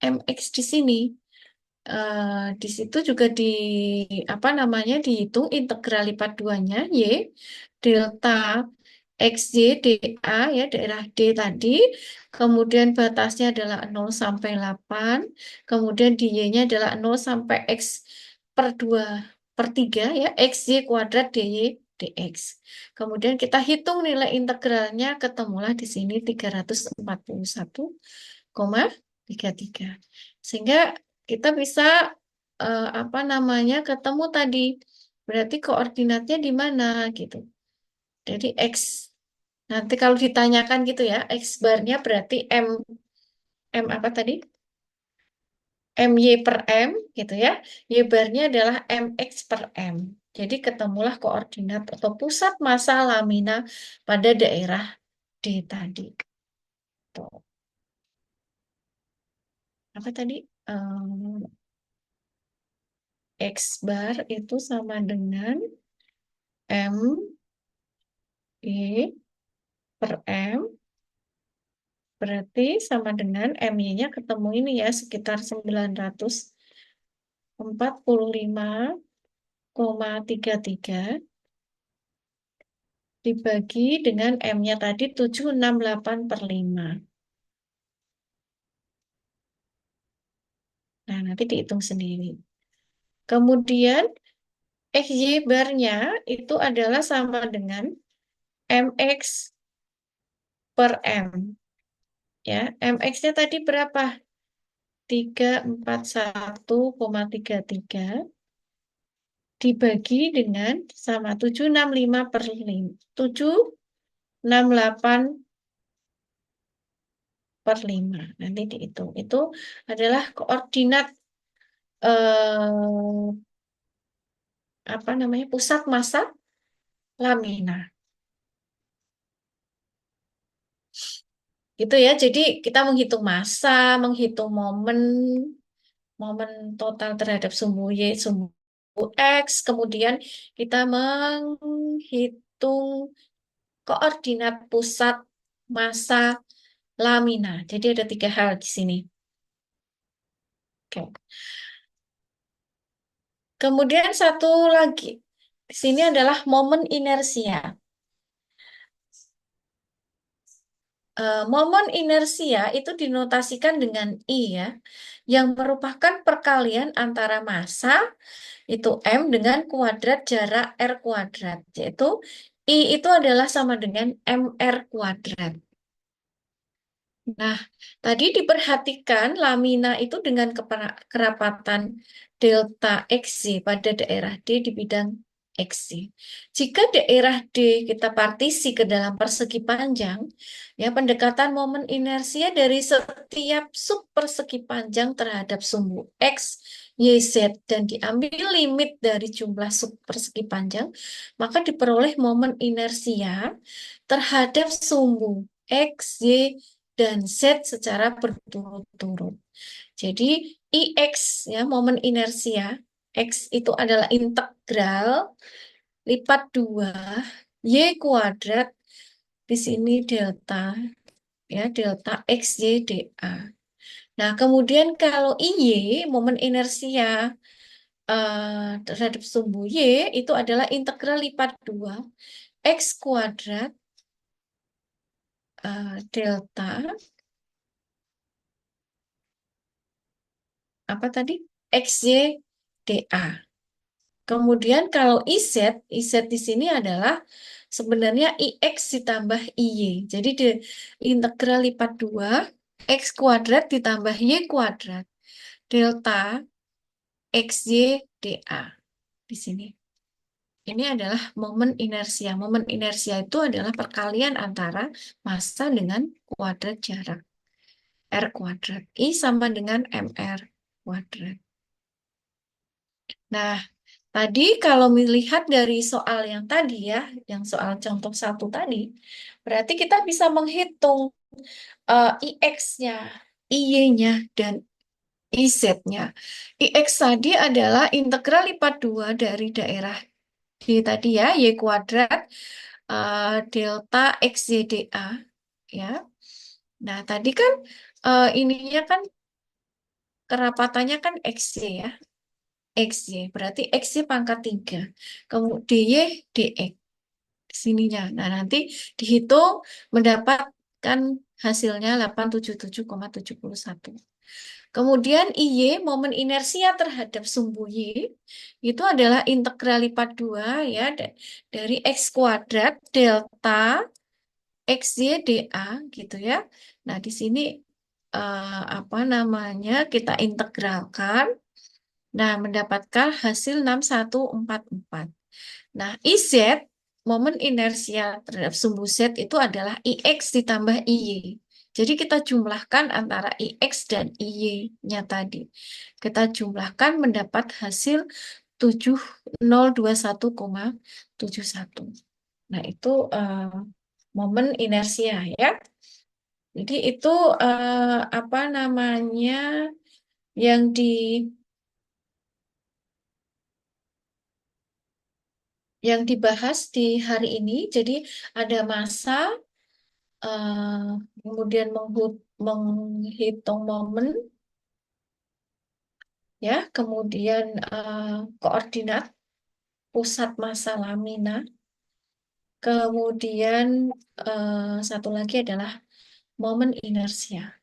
MX di sini. Di situ juga apa namanya dihitung integral lipat duanya Y delta XY DA ya daerah D tadi, kemudian batasnya adalah 0 sampai 8, kemudian di Y-nya adalah 0 sampai X per 2 per 3 ya, XY kuadrat DY dx. Kemudian kita hitung nilai integralnya, ketemulah di sini 341,33. Sehingga kita bisa apa namanya ketemu tadi. Berarti koordinatnya di mana gitu. Jadi X. Nanti kalau ditanyakan gitu ya, X barnya berarti M apa tadi? MY per M gitu ya. Y barnya adalah MX per M. Jadi ketemulah koordinat atau pusat massa lamina pada daerah D tadi. Tuh. Apa tadi? X bar itu sama dengan M Y per M, berarti sama dengan MY-nya ketemu ini ya, sekitar 945,33 dibagi dengan M-nya tadi 768/5. Nah, nanti dihitung sendiri. Kemudian XY bar-nya itu adalah sama dengan MX per M. Ya, MX-nya tadi berapa? 341,33 dibagi dengan sama 765/5. 768/5. Nanti dihitung. Itu adalah koordinat apa namanya? Pusat massa lamina. Gitu ya. Jadi kita menghitung massa, menghitung momen total terhadap sumbu Y, sumbu X, kemudian kita menghitung koordinat pusat massa lamina. Jadi ada 3 hal di sini. Oke. Kemudian satu lagi. Di sini adalah momen inersia. Momen inersia itu dinotasikan dengan I ya, yang merupakan perkalian antara massa itu M dengan kuadrat jarak R kuadrat, yaitu I itu adalah sama dengan MR kuadrat. Nah, tadi diperhatikan lamina itu dengan kerapatan delta XY pada daerah D di bidang XY. Jika daerah D kita partisi ke dalam persegi panjang, ya pendekatan momen inersia dari setiap sub persegi panjang terhadap sumbu X, Y, Z dan diambil limit dari jumlah sub persegi panjang, maka diperoleh momen inersia terhadap sumbu X, Y, dan Z secara berturut-turut. Jadi IX ya momen inersia X itu adalah integral lipat 2 Y kuadrat di sini delta ya delta XY dA. Nah, kemudian kalau IY momen inersia terhadap sumbu Y itu adalah integral lipat 2 X kuadrat delta apa tadi? XY dA. Kemudian kalau IZ di sini adalah sebenarnya IX ditambah IY. Jadi di integral lipat 2 X kuadrat ditambah Y kuadrat. Delta XY dA di sini. Ini adalah momen inersia. Momen inersia itu adalah perkalian antara massa dengan kuadrat jarak. R kuadrat. I sama dengan MR kuadrat. Nah, tadi kalau melihat dari soal yang tadi ya, yang soal contoh 1 tadi, berarti kita bisa menghitung IX-nya, IY-nya, dan IZ-nya. IX tadi adalah integral lipat 2 dari daerah di tadi ya, Y kuadrat delta XYDA ya. Nah, tadi kan ininya kan kerapatannya kan XY ya. XY berarti XY pangkat 3. Kemudian DY DX di sininya. Nah, nanti dihitung mendapatkan hasilnya 877,71. Kemudian IY, momen inersia terhadap sumbu Y, itu adalah integral lipat 2 ya, dari X kuadrat delta XY DA gitu ya. Nah, di sini apa namanya kita integralkan. Nah, mendapatkan hasil 6144. Nah, IZ, momen inersia terhadap sumbu Z itu adalah IX ditambah IY. Jadi kita jumlahkan antara IX dan IY-nya tadi. Kita jumlahkan mendapat hasil 7021,71. Nah, itu momen inersia ya. Jadi itu apa namanya yang dibahas di hari ini. Jadi ada massa, kemudian menghitung momen, ya, kemudian koordinat pusat massa lamina, kemudian satu lagi adalah momen inersia,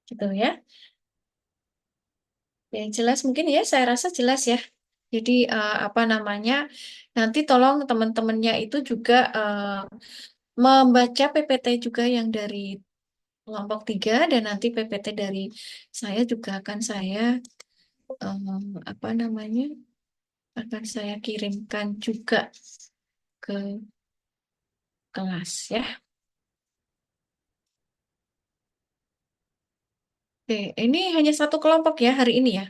gitu ya. Yang jelas mungkin ya, saya rasa jelas ya. Jadi apa namanya, nanti tolong teman-temannya itu juga membaca PPT juga yang dari kelompok 3 dan nanti PPT dari saya juga akan saya apa namanya akan saya kirimkan juga ke kelas ya. Oke, ini hanya satu kelompok ya hari ini ya.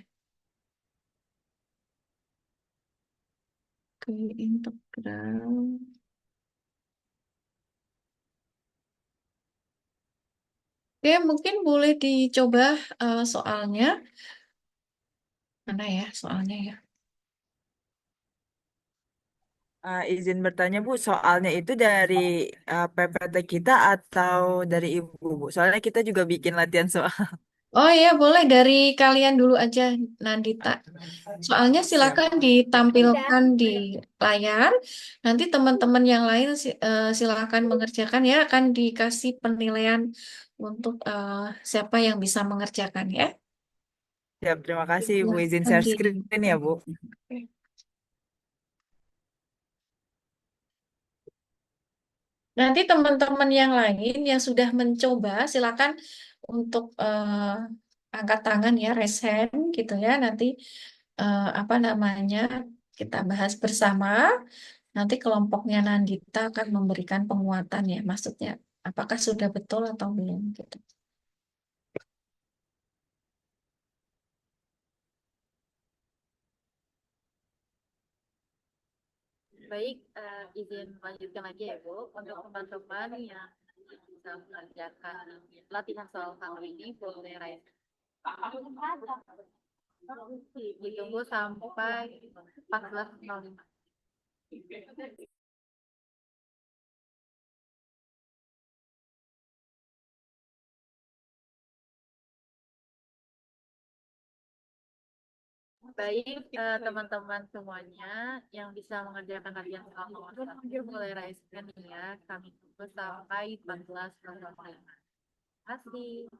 Ke integral. Oke, mungkin boleh dicoba soalnya. Mana ya soalnya ya? Izin bertanya Bu, soalnya itu dari PPT kita atau dari Ibu Bu? Soalnya kita juga bikin latihan soal. Oh ya, boleh dari kalian dulu aja, Nandita. Soalnya Siap. silakan ditampilkan di layar. Nanti teman-teman yang lain silakan mengerjakan ya. Akan dikasih penilaian untuk siapa yang bisa mengerjakan ya. Siap, terima kasih Bu. Izin Silahkan share di. screen ya Bu. Nanti teman-teman yang lain yang sudah mencoba, silakan untuk angkat tangan ya, raise hand gitu ya. Nanti apa namanya kita bahas bersama. Nanti kelompoknya Nandita akan memberikan penguatan ya, maksudnya apakah sudah betul atau belum gitu. Baik, izin melanjutkan lagi ya Bu. Untuk teman-teman yang bisa mengerjakan latihan soal kali ini, boleh raise. Ditunggu sampai 14.05. Baik, teman-teman semuanya yang bisa mengerjakan latihan soal nomor 1, boleh raise hand ya. Kami tunggu sampai 14.05. Terima kasih.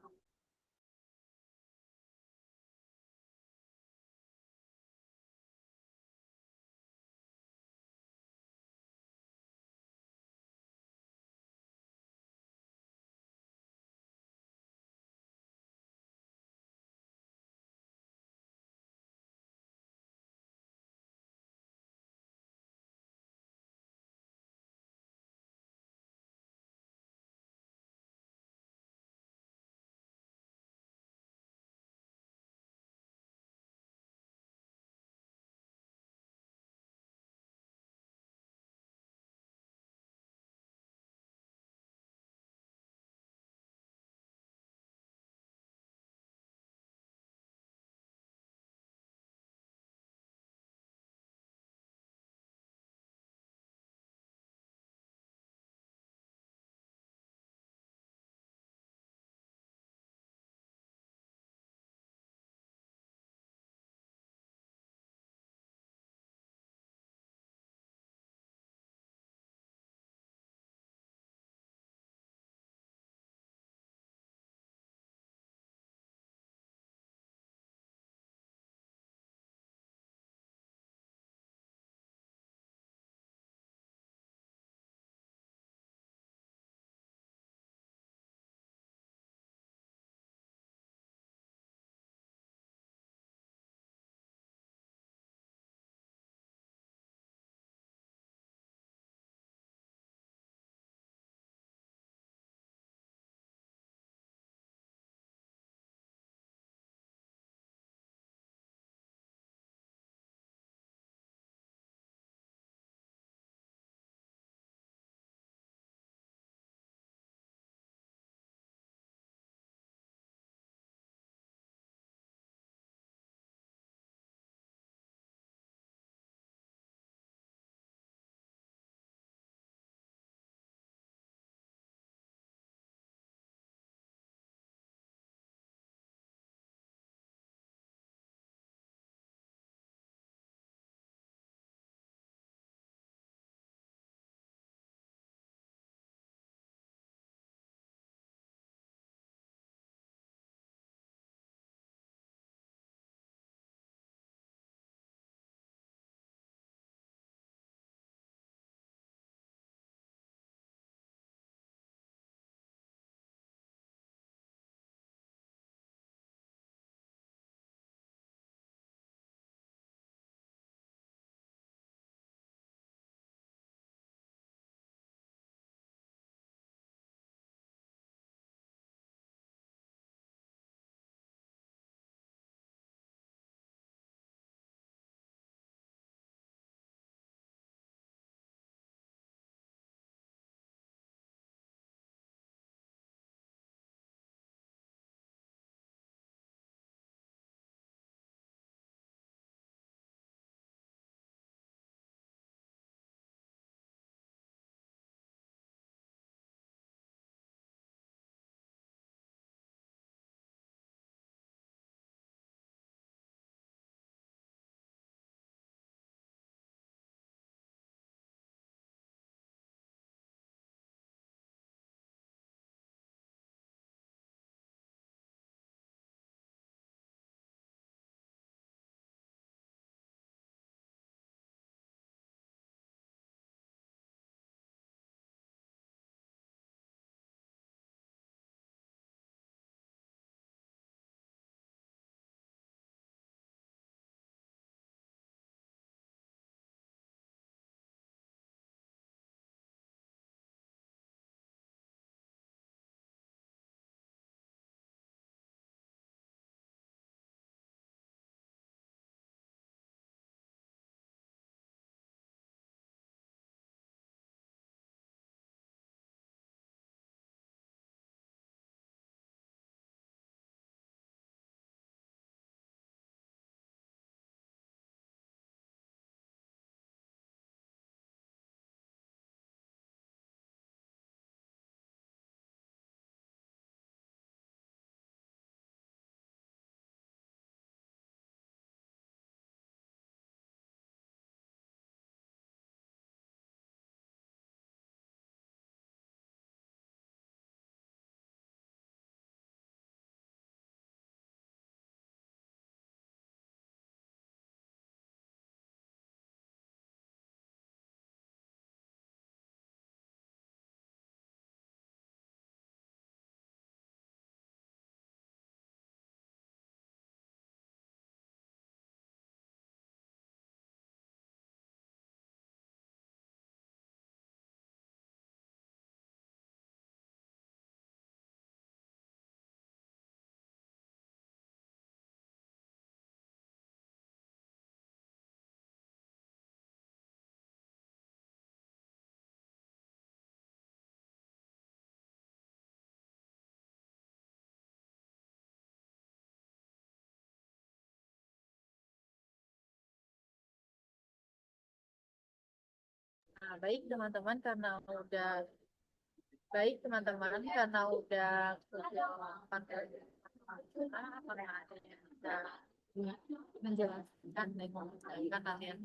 Baik teman-teman, karena udah baik teman-teman karena udah menjelaskan dan menjelaskan kalian.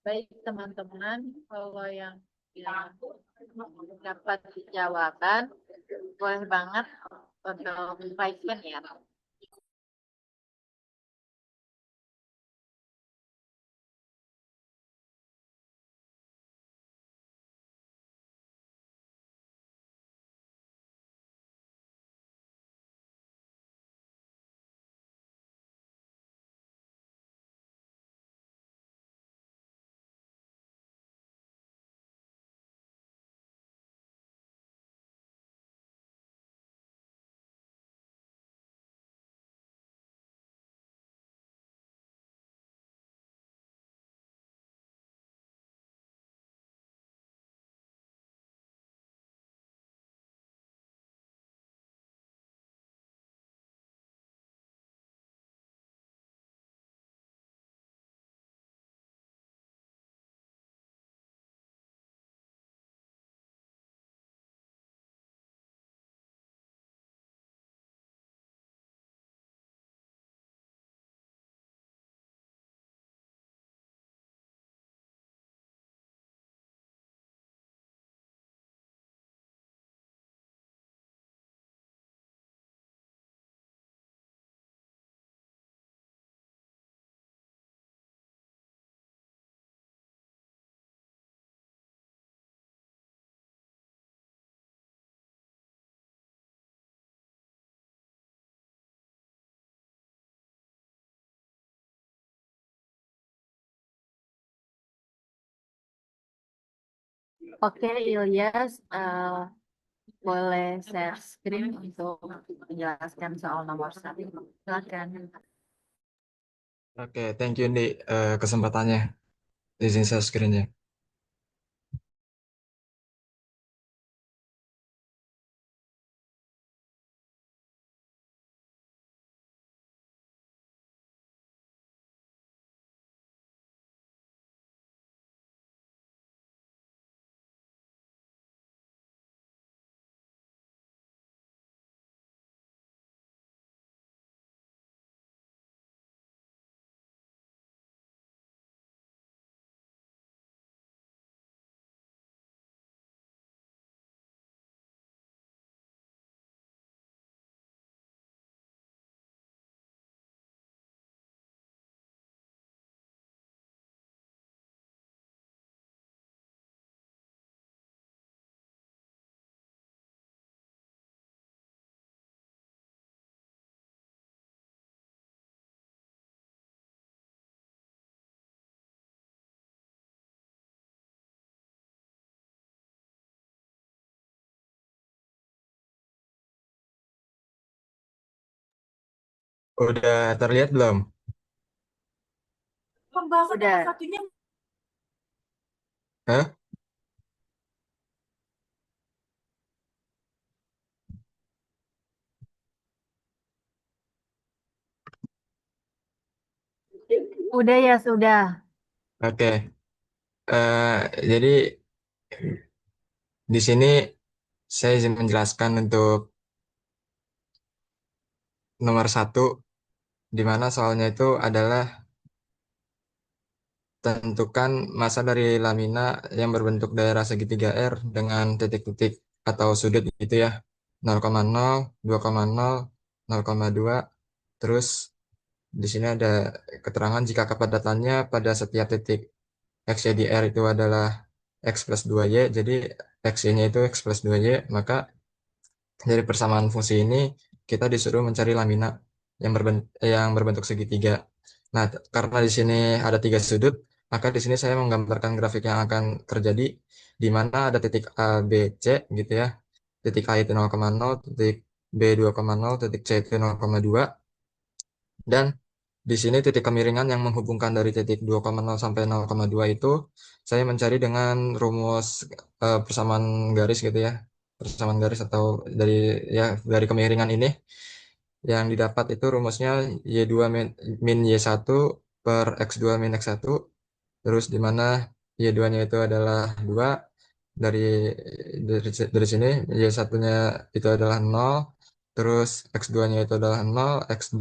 Baik teman-teman, kalau yang bilang dapat jawaban, boleh banget untuk Python ya. Oke, Ilyas, boleh share screen untuk menjelaskan soal nomor satu. Silakan. Oke, thank you, Ndi, kesempatannya. Izin share screen-nya. Udah terlihat belum? Udah. Hah? Udah ya, sudah. Oke. Jadi di sini saya izin menjelaskan untuk nomor satu, di mana soalnya itu adalah tentukan massa dari lamina yang berbentuk daerah segitiga R dengan titik-titik atau sudut gitu ya. 0,0, 2,0, 0,2, terus di sini ada keterangan jika kepadatannya pada setiap titik X-Y di R itu adalah X plus 2Y, jadi X-Y-nya itu X plus 2Y, maka dari persamaan fungsi ini kita disuruh mencari lamina yang berbentuk segitiga. Nah, karena di sini ada tiga sudut, maka di sini saya menggambarkan grafik yang akan terjadi di mana ada titik A, B, C gitu ya. Titik A itu 0,0, titik B 2,0, titik C itu 0,2, dan di sini titik kemiringan yang menghubungkan dari titik 2,0 sampai 0,2 itu saya mencari dengan rumus persamaan garis gitu ya. Persamaan garis atau dari ya dari kemiringan ini yang didapat itu rumusnya Y2 min Y1 per X2 min X1, terus di mana Y2-nya itu adalah 2, dari dari sini Y1-nya itu adalah 0, terus X2-nya itu adalah 0, X2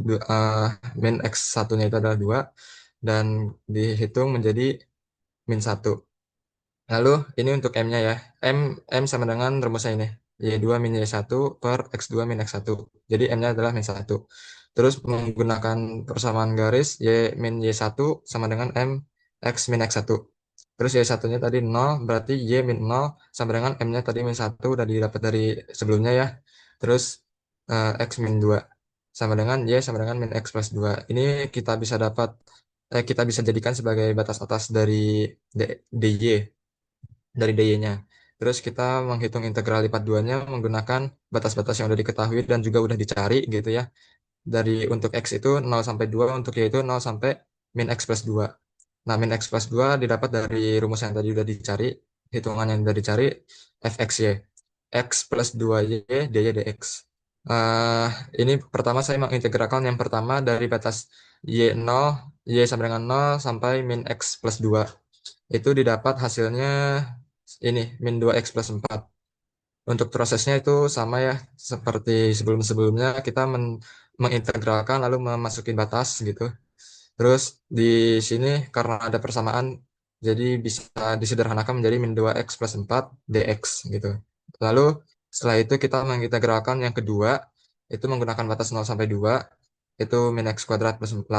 min X1-nya itu adalah 2, dan dihitung menjadi min 1. Lalu ini untuk M-nya ya. M sama dengan rumusnya ini. Y2 min Y1 per X2 min X1. Jadi M-nya adalah min 1. Terus menggunakan persamaan garis Y min Y1 sama dengan M X min X1. Terus Y1-nya tadi 0, berarti Y min 0 sama dengan M-nya tadi min 1 udah didapat dari sebelumnya ya. Terus X min 2 sama dengan Y sama dengan min X plus 2. Ini kita bisa jadikan sebagai batas atas dari DY, dari dy-nya. Terus kita menghitung integral lipat duanya menggunakan batas-batas yang udah diketahui dan juga udah dicari gitu ya. Dari untuk X itu 0 sampai 2, untuk Y itu 0 sampai min X plus 2. Nah, min X plus 2 didapat dari rumus yang tadi udah dicari, hitungan yang udah dicari, fxy. X plus 2Y dy dx. Eh, ini pertama saya mengintegralkan yang pertama dari batas Y0, Y sama dengan 0 sampai min X plus 2. Itu didapat hasilnya ini min 2x plus 4. Untuk prosesnya itu sama ya seperti sebelum-sebelumnya, kita mengintegralkan lalu memasukin batas gitu. Terus di sini karena ada persamaan jadi bisa disederhanakan menjadi min 2x plus 4 dx gitu. Lalu setelah itu kita mengintegralkan yang kedua itu menggunakan batas 0 sampai 2, itu min x kuadrat plus 8,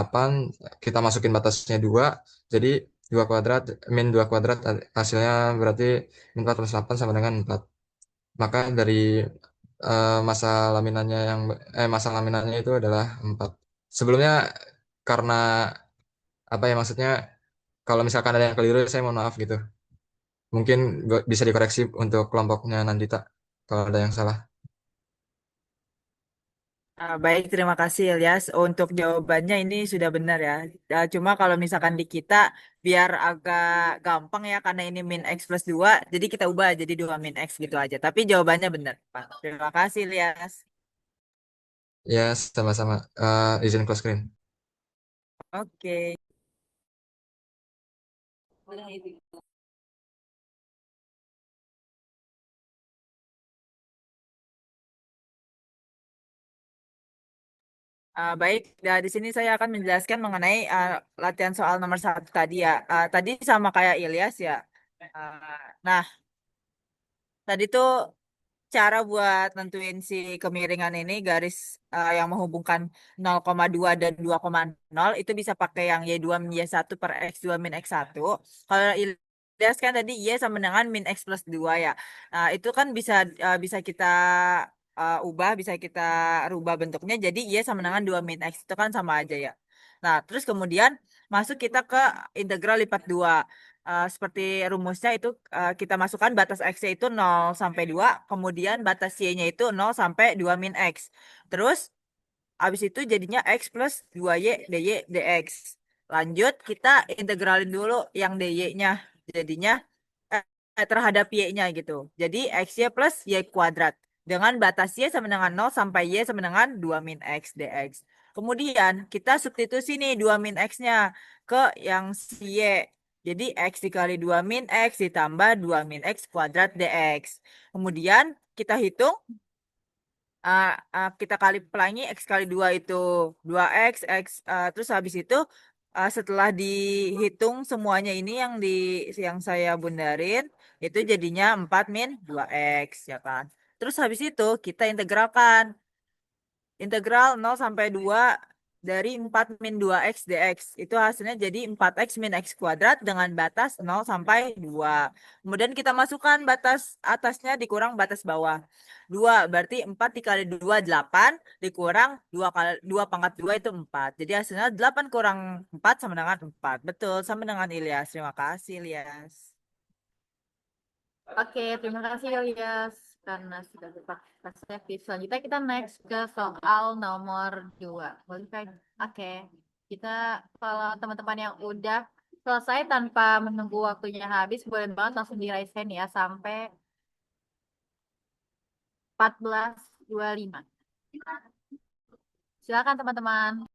kita masukin batasnya 2, jadi 2 kuadrat min 2 kuadrat hasilnya berarti min 4 plus 8 sama dengan 4. Maka dari masa laminannya masa laminannya itu adalah 4. Sebelumnya karena apa ya, maksudnya kalau misalkan ada yang keliru saya mohon maaf gitu. Mungkin bisa dikoreksi untuk kelompoknya Nandita kalau ada yang salah. Baik, terima kasih Ilyas. Untuk jawabannya ini sudah benar ya. Cuma kalau misalkan di kita biar agak gampang ya karena ini min X plus 2, jadi kita ubah jadi 2 min X gitu aja. Tapi jawabannya benar, Pak. Terima kasih Ilyas. Ya, sama-sama. Izin close screen. Oke. Baik, di sini saya akan menjelaskan mengenai latihan soal nomor 1 tadi ya. Tadi sama kayak Ilyas ya. Nah, tadi tuh cara buat nentuin si kemiringan ini garis yang menghubungkan 0,2 dan 2,0 itu bisa pakai yang Y2 min Y1 per X2 min X1. Kalau Ilyas kan tadi Y sama dengan min X plus 2 ya. Nah, itu kan bisa kita ubah, bisa kita rubah bentuknya jadi Y sama dengan 2 min X itu kan sama aja ya. Nah, terus kemudian masuk kita ke integral lipat 2. Seperti rumusnya itu kita masukkan batas X-nya itu 0 sampai 2, kemudian batas Y-nya itu 0 sampai 2 min X. Terus habis itu jadinya X plus 2Y dy dx. Lanjut kita integralin dulu yang dy-nya. Jadinya terhadap Y-nya gitu. Jadi XY plus Y kuadrat. Dengan batas Y sama dengan 0 sampai Y sama dengan 2 min X dx. Kemudian kita substitusi nih 2 min X-nya ke yang si Y. Jadi X dikali 2 min X ditambah 2 min X kuadrat dx. Kemudian kita hitung, kita kali pelangi X kali 2 itu 2X, terus habis itu setelah dihitung semuanya ini yang saya bundarin, itu jadinya 4 min 2X ya kan. Terus habis itu kita integralkan. Integral 0 sampai 2 dari 4 min 2x dx. Itu hasilnya jadi 4x min x kuadrat dengan batas 0 sampai 2. Kemudian kita masukkan batas atasnya dikurang batas bawah. 2 berarti 4 dikali 2 8 dikurang 2 kali 2 pangkat 2 itu 4. Jadi hasilnya 8 kurang 4 sama dengan 4. Betul, sama dengan Ilyas. Terima kasih, Ilyas. Oke, terima kasih Ilyas karena sudah berpartisipasi aktif. Selanjutnya kita next ke soal nomor 2. Boleh Kak? Oke, kita kalau teman-teman yang udah selesai tanpa menunggu waktunya habis, boleh banget langsung di raise hand ya sampai 14.25. Silakan teman-teman.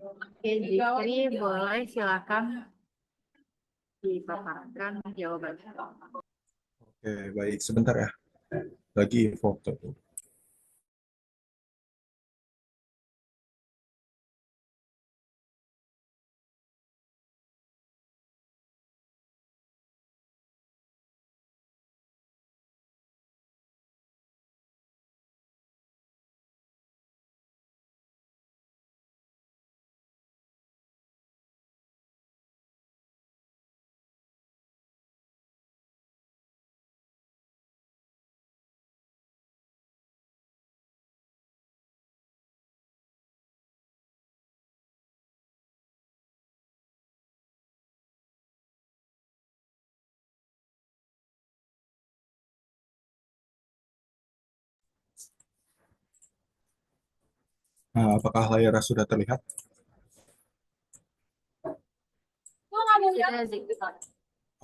Oke, Jikri, boleh silakan dipaparkan jawabannya. Oke, baik. Sebentar ya. Lagi foto. Nah, apakah layar sudah terlihat? Sudah, Zikri.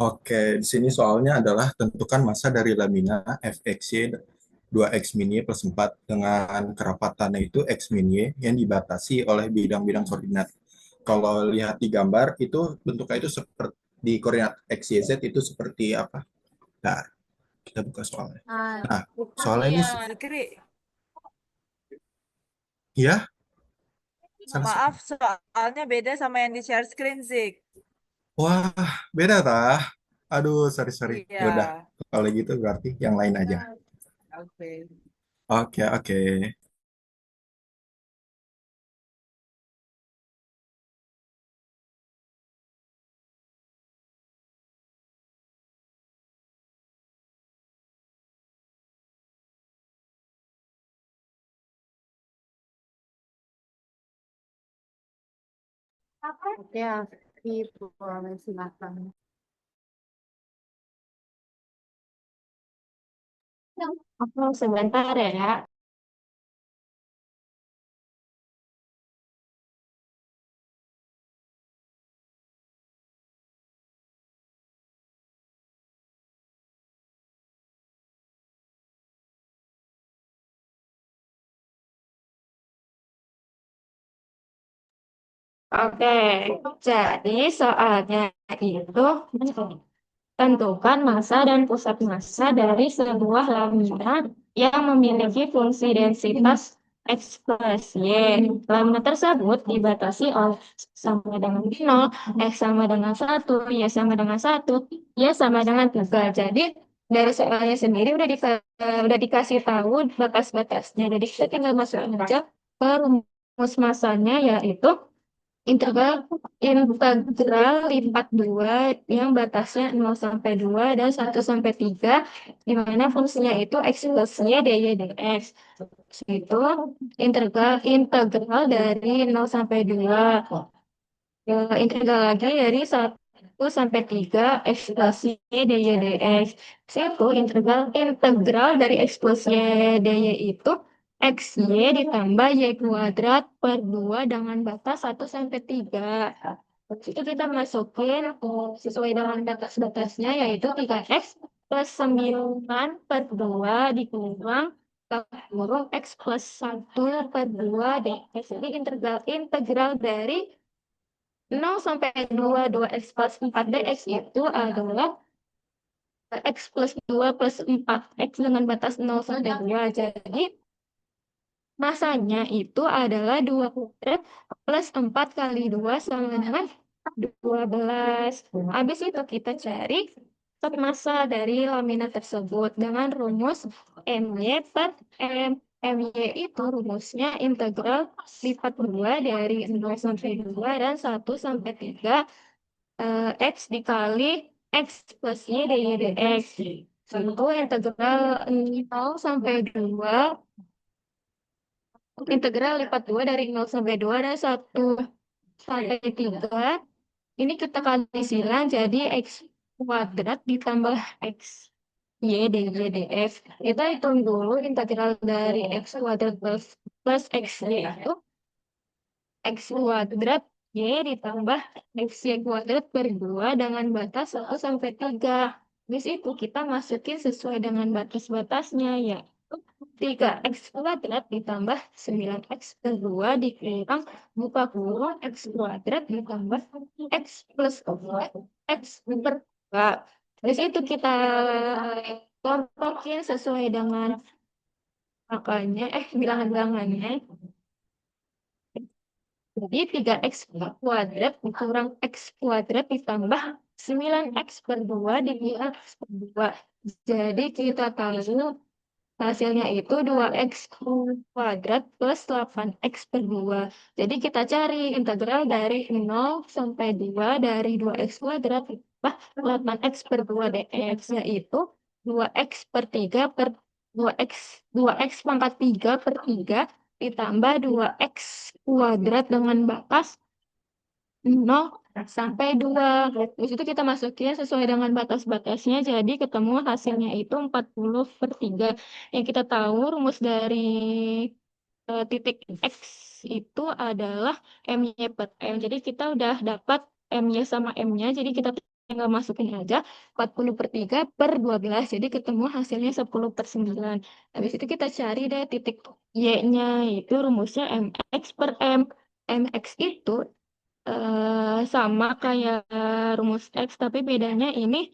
Oke, di sini soalnya adalah tentukan massa dari lamina Fxy 2x min y plus 4 dengan kerapatannya itu x min y yang dibatasi oleh bidang-bidang koordinat. Kalau lihat di gambar itu bentuknya itu seperti di koordinat x, y, z itu seperti apa? Nah, kita buka soalnya. Nah, soalnya ini Zikri, ya, salah satu. maaf soalnya beda sama yang di share screen, Zik. Wah, beda tah? Aduh, sorry. Iya. Ya udah, kalau gitu berarti yang lain aja. Oke. Oke. Oke, Afif, boleh silakan. Aku sebentar ya. Oke, jadi soalnya itu tentukan massa dan pusat massa dari sebuah lamina yang memiliki fungsi densitas X plus Y. Lamina tersebut dibatasi oleh sama dengan 0, X sama dengan 1, Y sama dengan 1, Y sama dengan 3. Jadi dari soalnya sendiri udah dikasih tahu batas-batasnya. Jadi kita tinggal masuk aja ke rumus massanya yaitu integral lipat 2 yang batasnya 0 sampai 2 dan 1 sampai 3 di mana fungsinya itu x plus y dy dx. Itu integral dari 0 sampai 2. Integral lagi dari 1 sampai 3 x plus y dy dx. Itu integral dari x plus y dy itu XY ditambah Y kuadrat per 2 dengan batas 1 sampai 3. Itu kita masukin sesuai dengan batas-batasnya yaitu 3X plus 9 per 2 dikurang kurung X plus 1 per 2 dx. Jadi integral dari 0 sampai 2, 2X plus 4 dx itu adalah X plus 2 plus 4X dengan batas 0 sampai 2. Jadi masanya itu adalah 2 kuadrat plus 4 kali 2 sama dengan 12. Habis itu kita cari sub massa dari lamina tersebut dengan rumus MY per M. MY itu rumusnya integral lipat 2 dari 0 sampai 2 dan 1 sampai 3 X dikali X plus Y dy dx. Itu integral 0 sampai 2 integral lipat 2 dari 0 sampai 2 dan 1 sampai 3. Ini kita kali silang jadi X kuadrat ditambah X Y dy dx. Kita hitung dulu integral dari X kuadrat plus X Y itu X kuadrat Y ditambah X Y kuadrat per 2 dengan batas 1 sampai 3. Di situ kita masukin sesuai dengan batas-batasnya ya. 3x kuadrat ditambah 9x per 2 dikurang buka kurung x kuadrat ditambah x plus 4 x per 2. Terus itu kita kelompokin sesuai dengan bilangan-bilangannya. Jadi 3x kuadrat dikurang x kuadrat ditambah 9x per 2 dikurang x per 2. Jadi kita tahu hasilnya itu 2x kuadrat plus 8x per 2. Jadi kita cari integral dari 0 sampai 2 dari 2x kuadrat tambah 8x per 2 dx, yaitu 2x per 3 per 2x pangkat 3 per 3 ditambah 2x kuadrat dengan batas 0 sampai 2. Terus itu kita masukin sesuai dengan batas-batasnya. Jadi ketemu hasilnya itu 40 per 3. Yang kita tahu rumus dari titik X itu adalah MY per M. Jadi kita udah dapat MY sama M-nya. Jadi kita tinggal masukin aja 40 per 3 per 12. Jadi ketemu hasilnya 10 per 9. Habis itu kita cari deh titik Y-nya. Itu rumusnya MX per M. MX itu sama kayak rumus X, tapi bedanya ini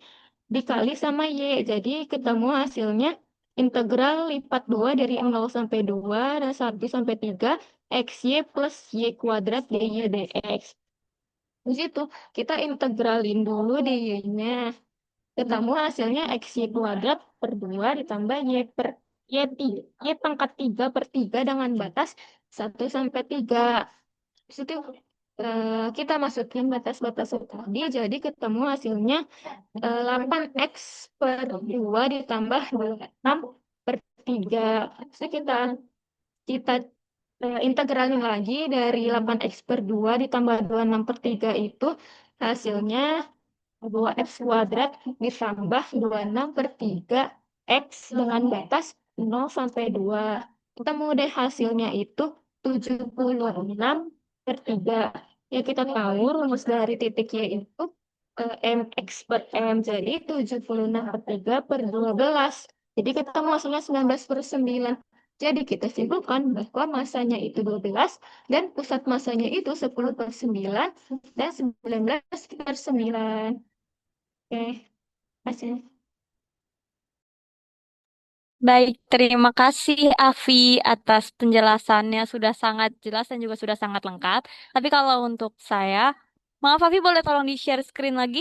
dikali sama Y. Jadi ketemu hasilnya integral lipat 2 dari 0 sampai 2 dan 1 sampai 3 XY plus Y kuadrat DY dx. Di situ kita integralin dulu DY-nya. Ketemu hasilnya XY kuadrat per 2 ditambah Y per Y pangkat 3 per 3 dengan batas 1 sampai 3. Di situ kita masukin batas-batas tadi, jadi ketemu hasilnya 8x per 2 ditambah 26 per 3. Terus kita integralin lagi dari 8x per 2 ditambah 26 per 3 itu hasilnya 2x kuadrat ditambah 26 per 3 x dengan batas 0 sampai 2. Ketemu deh hasilnya itu 76 per 3. Ya kita tahu rumus dari titik Y itu mx per m. Jadi 76 per 3 per 12. Jadi ketemu hasilnya 19 per 9. Jadi kita simpulkan bahwa masanya itu 12 dan pusat masanya itu 10 per 9 dan 19 per 9. Oke, kasih. Baik, terima kasih Afi atas penjelasannya sudah sangat jelas dan juga sudah sangat lengkap. Tapi kalau untuk saya, maaf Afi boleh tolong di-share screen lagi?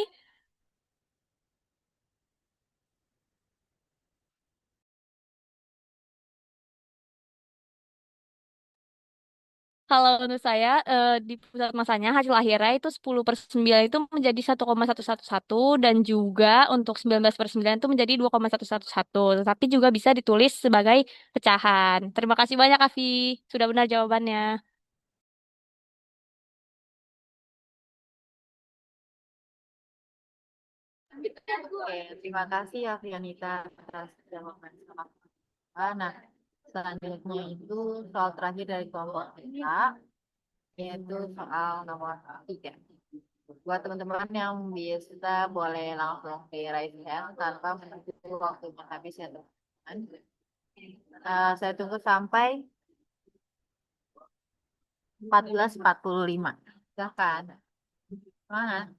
Kalau untuk saya, di pusat masanya hasil akhirnya itu 10 per 9 itu menjadi 1,111 dan juga untuk 19 per 9 itu menjadi 2,111. Tetapi juga bisa ditulis sebagai pecahan. Terima kasih banyak, Afi. Sudah benar jawabannya. Oke, terima kasih ya Fianita atas jawaban sama. Nah, selanjutnya itu soal terakhir dari kelompok kita, yaitu soal nomor 3. Buat teman-teman yang bisa boleh langsung di raise hand tanpa menunggu waktunya habis ya teman-teman. Saya tunggu sampai 14.45. Silahkan. Mana?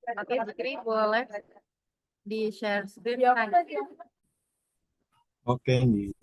Oke, Zikri boleh di share screen kan? Oke, Indi.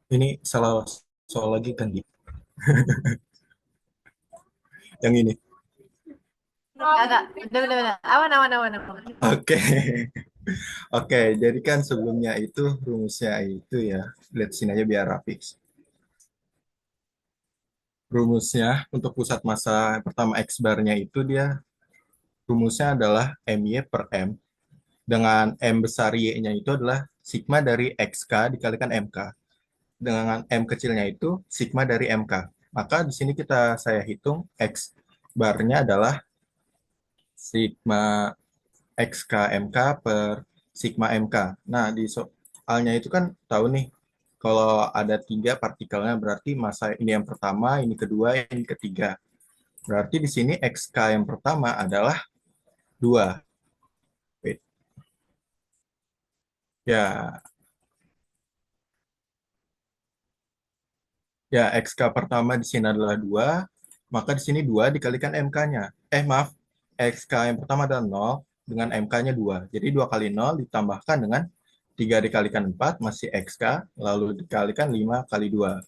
Ini salah soal lagi kan, Di? Yang ini. Agak, benar-benar. Aman, aman, aman, aman. Oke. Oke, jadi kan sebelumnya itu rumusnya itu ya, lihat sini aja biar rapi. Rumusnya untuk pusat massa pertama X barnya itu dia rumusnya adalah MY per M dengan M besar Y-nya itu adalah sigma dari XK dikalikan MK. Dengan M kecilnya itu sigma dari MK. Maka di sini saya hitung X barnya adalah sigma XK MK per sigma MK. Nah, di soalnya itu kan tahu nih, kalau ada 3 partikelnya berarti massa ini yang pertama, ini kedua, ini ketiga. Berarti di sini XK yang pertama adalah 2. Wait. Ya, ya XK pertama di sini adalah 2, maka di sini 2 dikalikan MK-nya. Maaf, XK yang pertama adalah 0 dengan MK-nya 2. Jadi 2 kali 0 ditambahkan dengan 3 dikalikan 4 masih XK, lalu dikalikan 5 kali 2.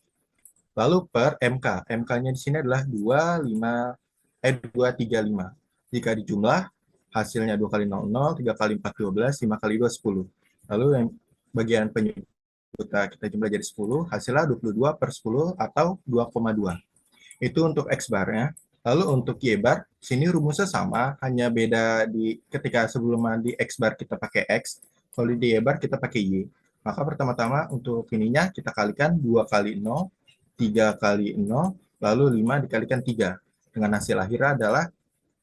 Lalu per MK. MK-nya di sini adalah 235. Jika dijumlah, hasilnya 2 kali 0, 0, 3 kali 4, 12, 5 kali 2, 10. Lalu yang bagian penyebut kita jumlah jadi 10, hasilnya 22 per 10 atau 2,2. Itu untuk X bar-nya. Lalu untuk Y bar, sini rumusnya sama, hanya beda di ketika sebelum di X bar kita pakai X, kalau di Y bar kita pakai Y. Maka pertama-tama untuk ininya kita kalikan 2 kali 0, 3 kali 0, lalu 5 dikalikan 3. Dengan hasil akhirnya adalah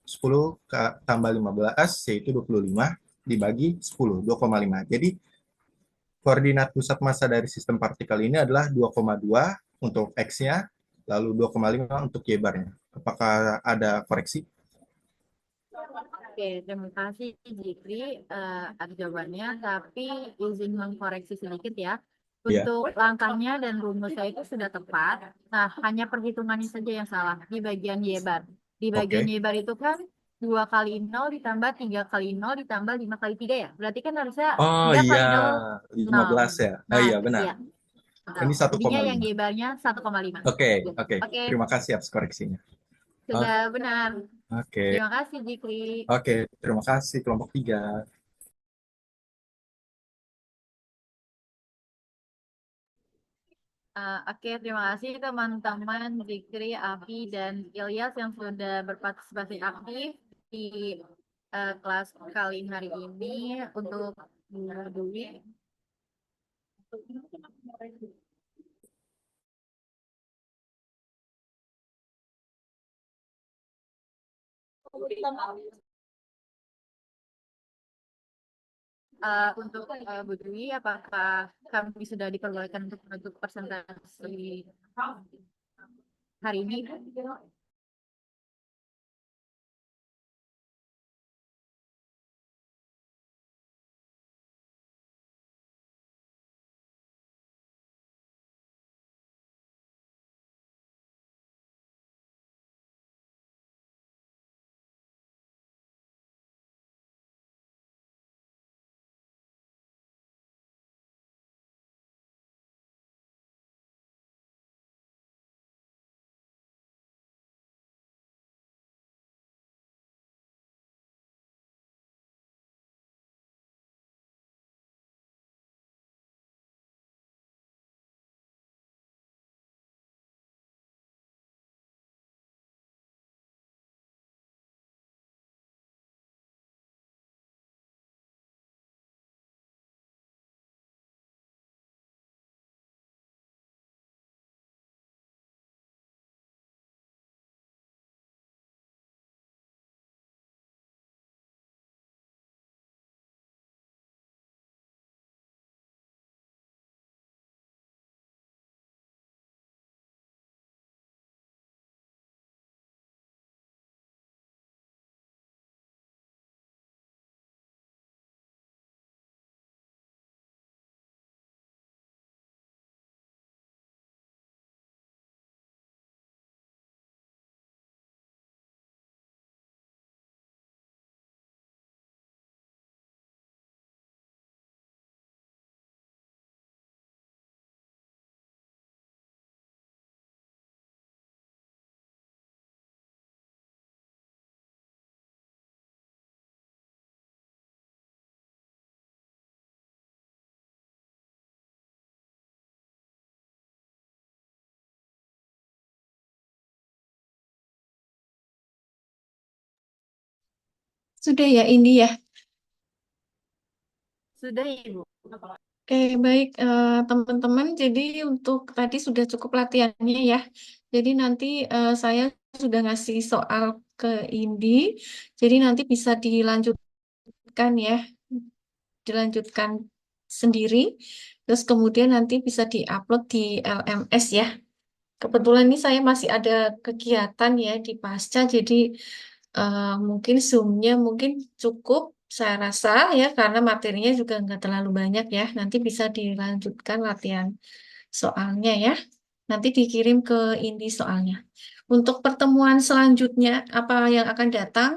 10 tambah 15, yaitu 25, dibagi 10, 2,5. Jadi koordinat pusat massa dari sistem partikel ini adalah 2,2 untuk X-nya, lalu 2,5 untuk Y bar-nya. Apakah ada koreksi? Oke, terima kasih Zikri atas jawabannya, tapi izin mengkoreksi sedikit ya. Ya. Untuk langkahnya dan rumusnya itu sudah tepat. Nah, hanya perhitungannya saja yang salah di bagian Y bar. Di bagian Oke. Y bar itu kan 2 kali 0 ditambah 3 kali 0 ditambah 5 kali 3 ya. Berarti kan harusnya Oh 3 iya, kali 0, 0. 15 ya. Oh Nah, iya, benar. iya. Ini Jadinya yang 1,5. Y barnya 1,5. Oke, oke. Oke, Terima kasih atas koreksinya. sudah benar. Oke, Terima kasih Zikri. oke. Terima kasih kelompok 3. Oke, terima kasih teman-teman Zikri, Afi, dan Ilyas yang sudah berpartisipasi aktif di kelas kali hari ini untuk Dwi. Untuk Bu Dwi, apakah kami sudah diperbolehkan untuk menutup presentasi hari ini? Sudah ya ini ya. Sudah, Ibu. Oke, baik teman-teman. Jadi untuk tadi sudah cukup latihannya ya. Jadi nanti saya sudah ngasih soal ke Indi. Jadi nanti bisa dilanjutkan ya, dilanjutkan sendiri. Terus kemudian nanti bisa diupload di LMS ya. Kebetulan ini saya masih ada kegiatan ya di pasca, jadi mungkin Zoom-nya mungkin cukup, saya rasa ya, karena materinya juga nggak terlalu banyak ya. Nanti bisa dilanjutkan latihan soalnya ya. Nanti dikirim ke Indi soalnya. Untuk pertemuan selanjutnya, apa yang akan datang,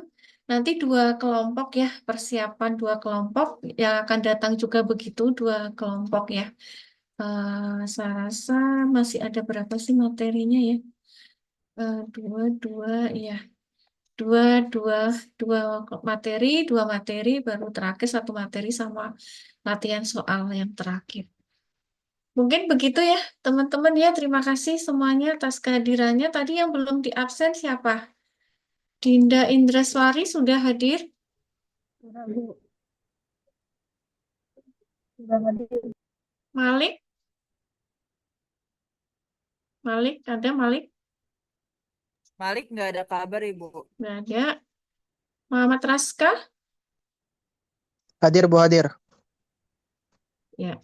nanti dua kelompok ya, persiapan dua kelompok yang akan datang juga begitu, dua kelompok ya. Saya rasa masih ada berapa sih materinya ya? Dua, ya. Dua, dua, dua dua materi, baru terakhir satu materi sama latihan soal yang terakhir. Mungkin begitu ya, teman-teman ya. Terima kasih semuanya atas kehadirannya. Tadi yang belum diabsen siapa? Dinda Indraswari sudah hadir? Malik? Malik, ada Malik? Malik nggak ada kabar, Ibu. Nggak ada. Muhammad Raska? Hadir, Bu, hadir. Ya.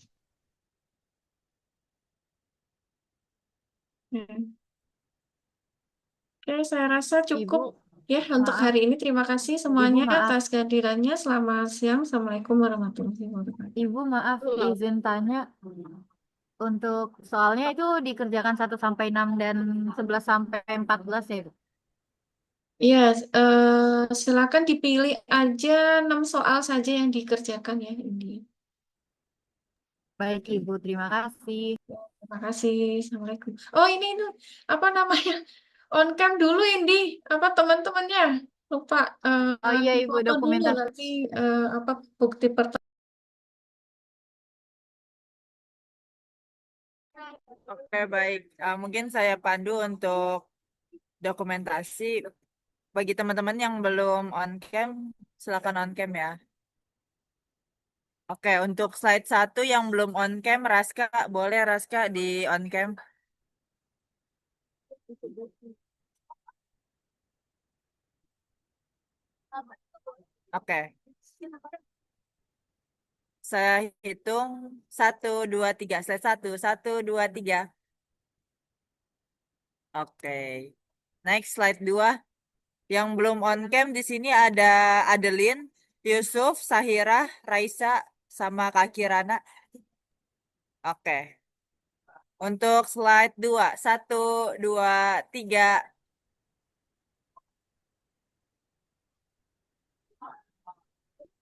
Hmm. Oke, saya rasa Ibu, cukup ya untuk maaf. hari ini. Terima kasih Ibu, semuanya maaf. atas kehadirannya. Selamat siang. Assalamualaikum warahmatullahi wabarakatuh. Ibu, maaf. Izin tanya. Untuk soalnya itu dikerjakan 1 sampai 6 dan 11 sampai 14 ya, Ibu? Iya, silakan dipilih aja 6 soal saja yang dikerjakan ya, Indi. Baik, Ibu. Terima kasih. Terima kasih. Assalamualaikum. Oh, ini apa namanya? On cam dulu, Indi. Apa teman-temannya? Lupa. Oh iya, Ibu, Foto dulu dokumentasi. nanti apa bukti pertama. Oke, baik. Mungkin saya pandu untuk dokumentasi. Bagi teman-teman yang belum on cam, silakan on cam ya. Oke, untuk slide 1 yang belum on cam, Raska, boleh Raska di on cam. Oke, saya hitung 1, 2, 3. Slide 1, 1, 2, 3. Oke, next slide 2. Yang belum on cam di sini ada Adeline, Yusuf, Sahira, Raisa, sama Kak Kirana. Oke. Untuk slide 2, 1, 2, 3.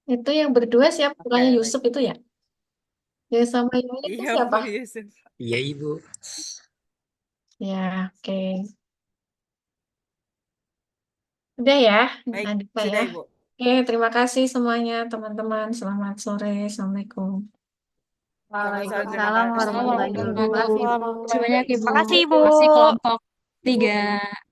Itu yang berdua siapa? Oke, Bukannya baik. Yusuf itu ya? Ya sama yang itu Iya, siapa? Bu Yusuf. Iya, Ibu. Ya, oke. Udah ya, Baik, Andika ya. sudah Ibu. Oke, terima kasih semuanya teman-teman. Selamat sore. Assalamualaikum. Sama-sama, terima Waalaikumsalam kasih. warahmatullahi wabarakatuh. Waalaikumsalam warahmatullahi wabarakatuh. Terima kasih, Ibu. Terima kasih, Ibu. Masih kelompok 3.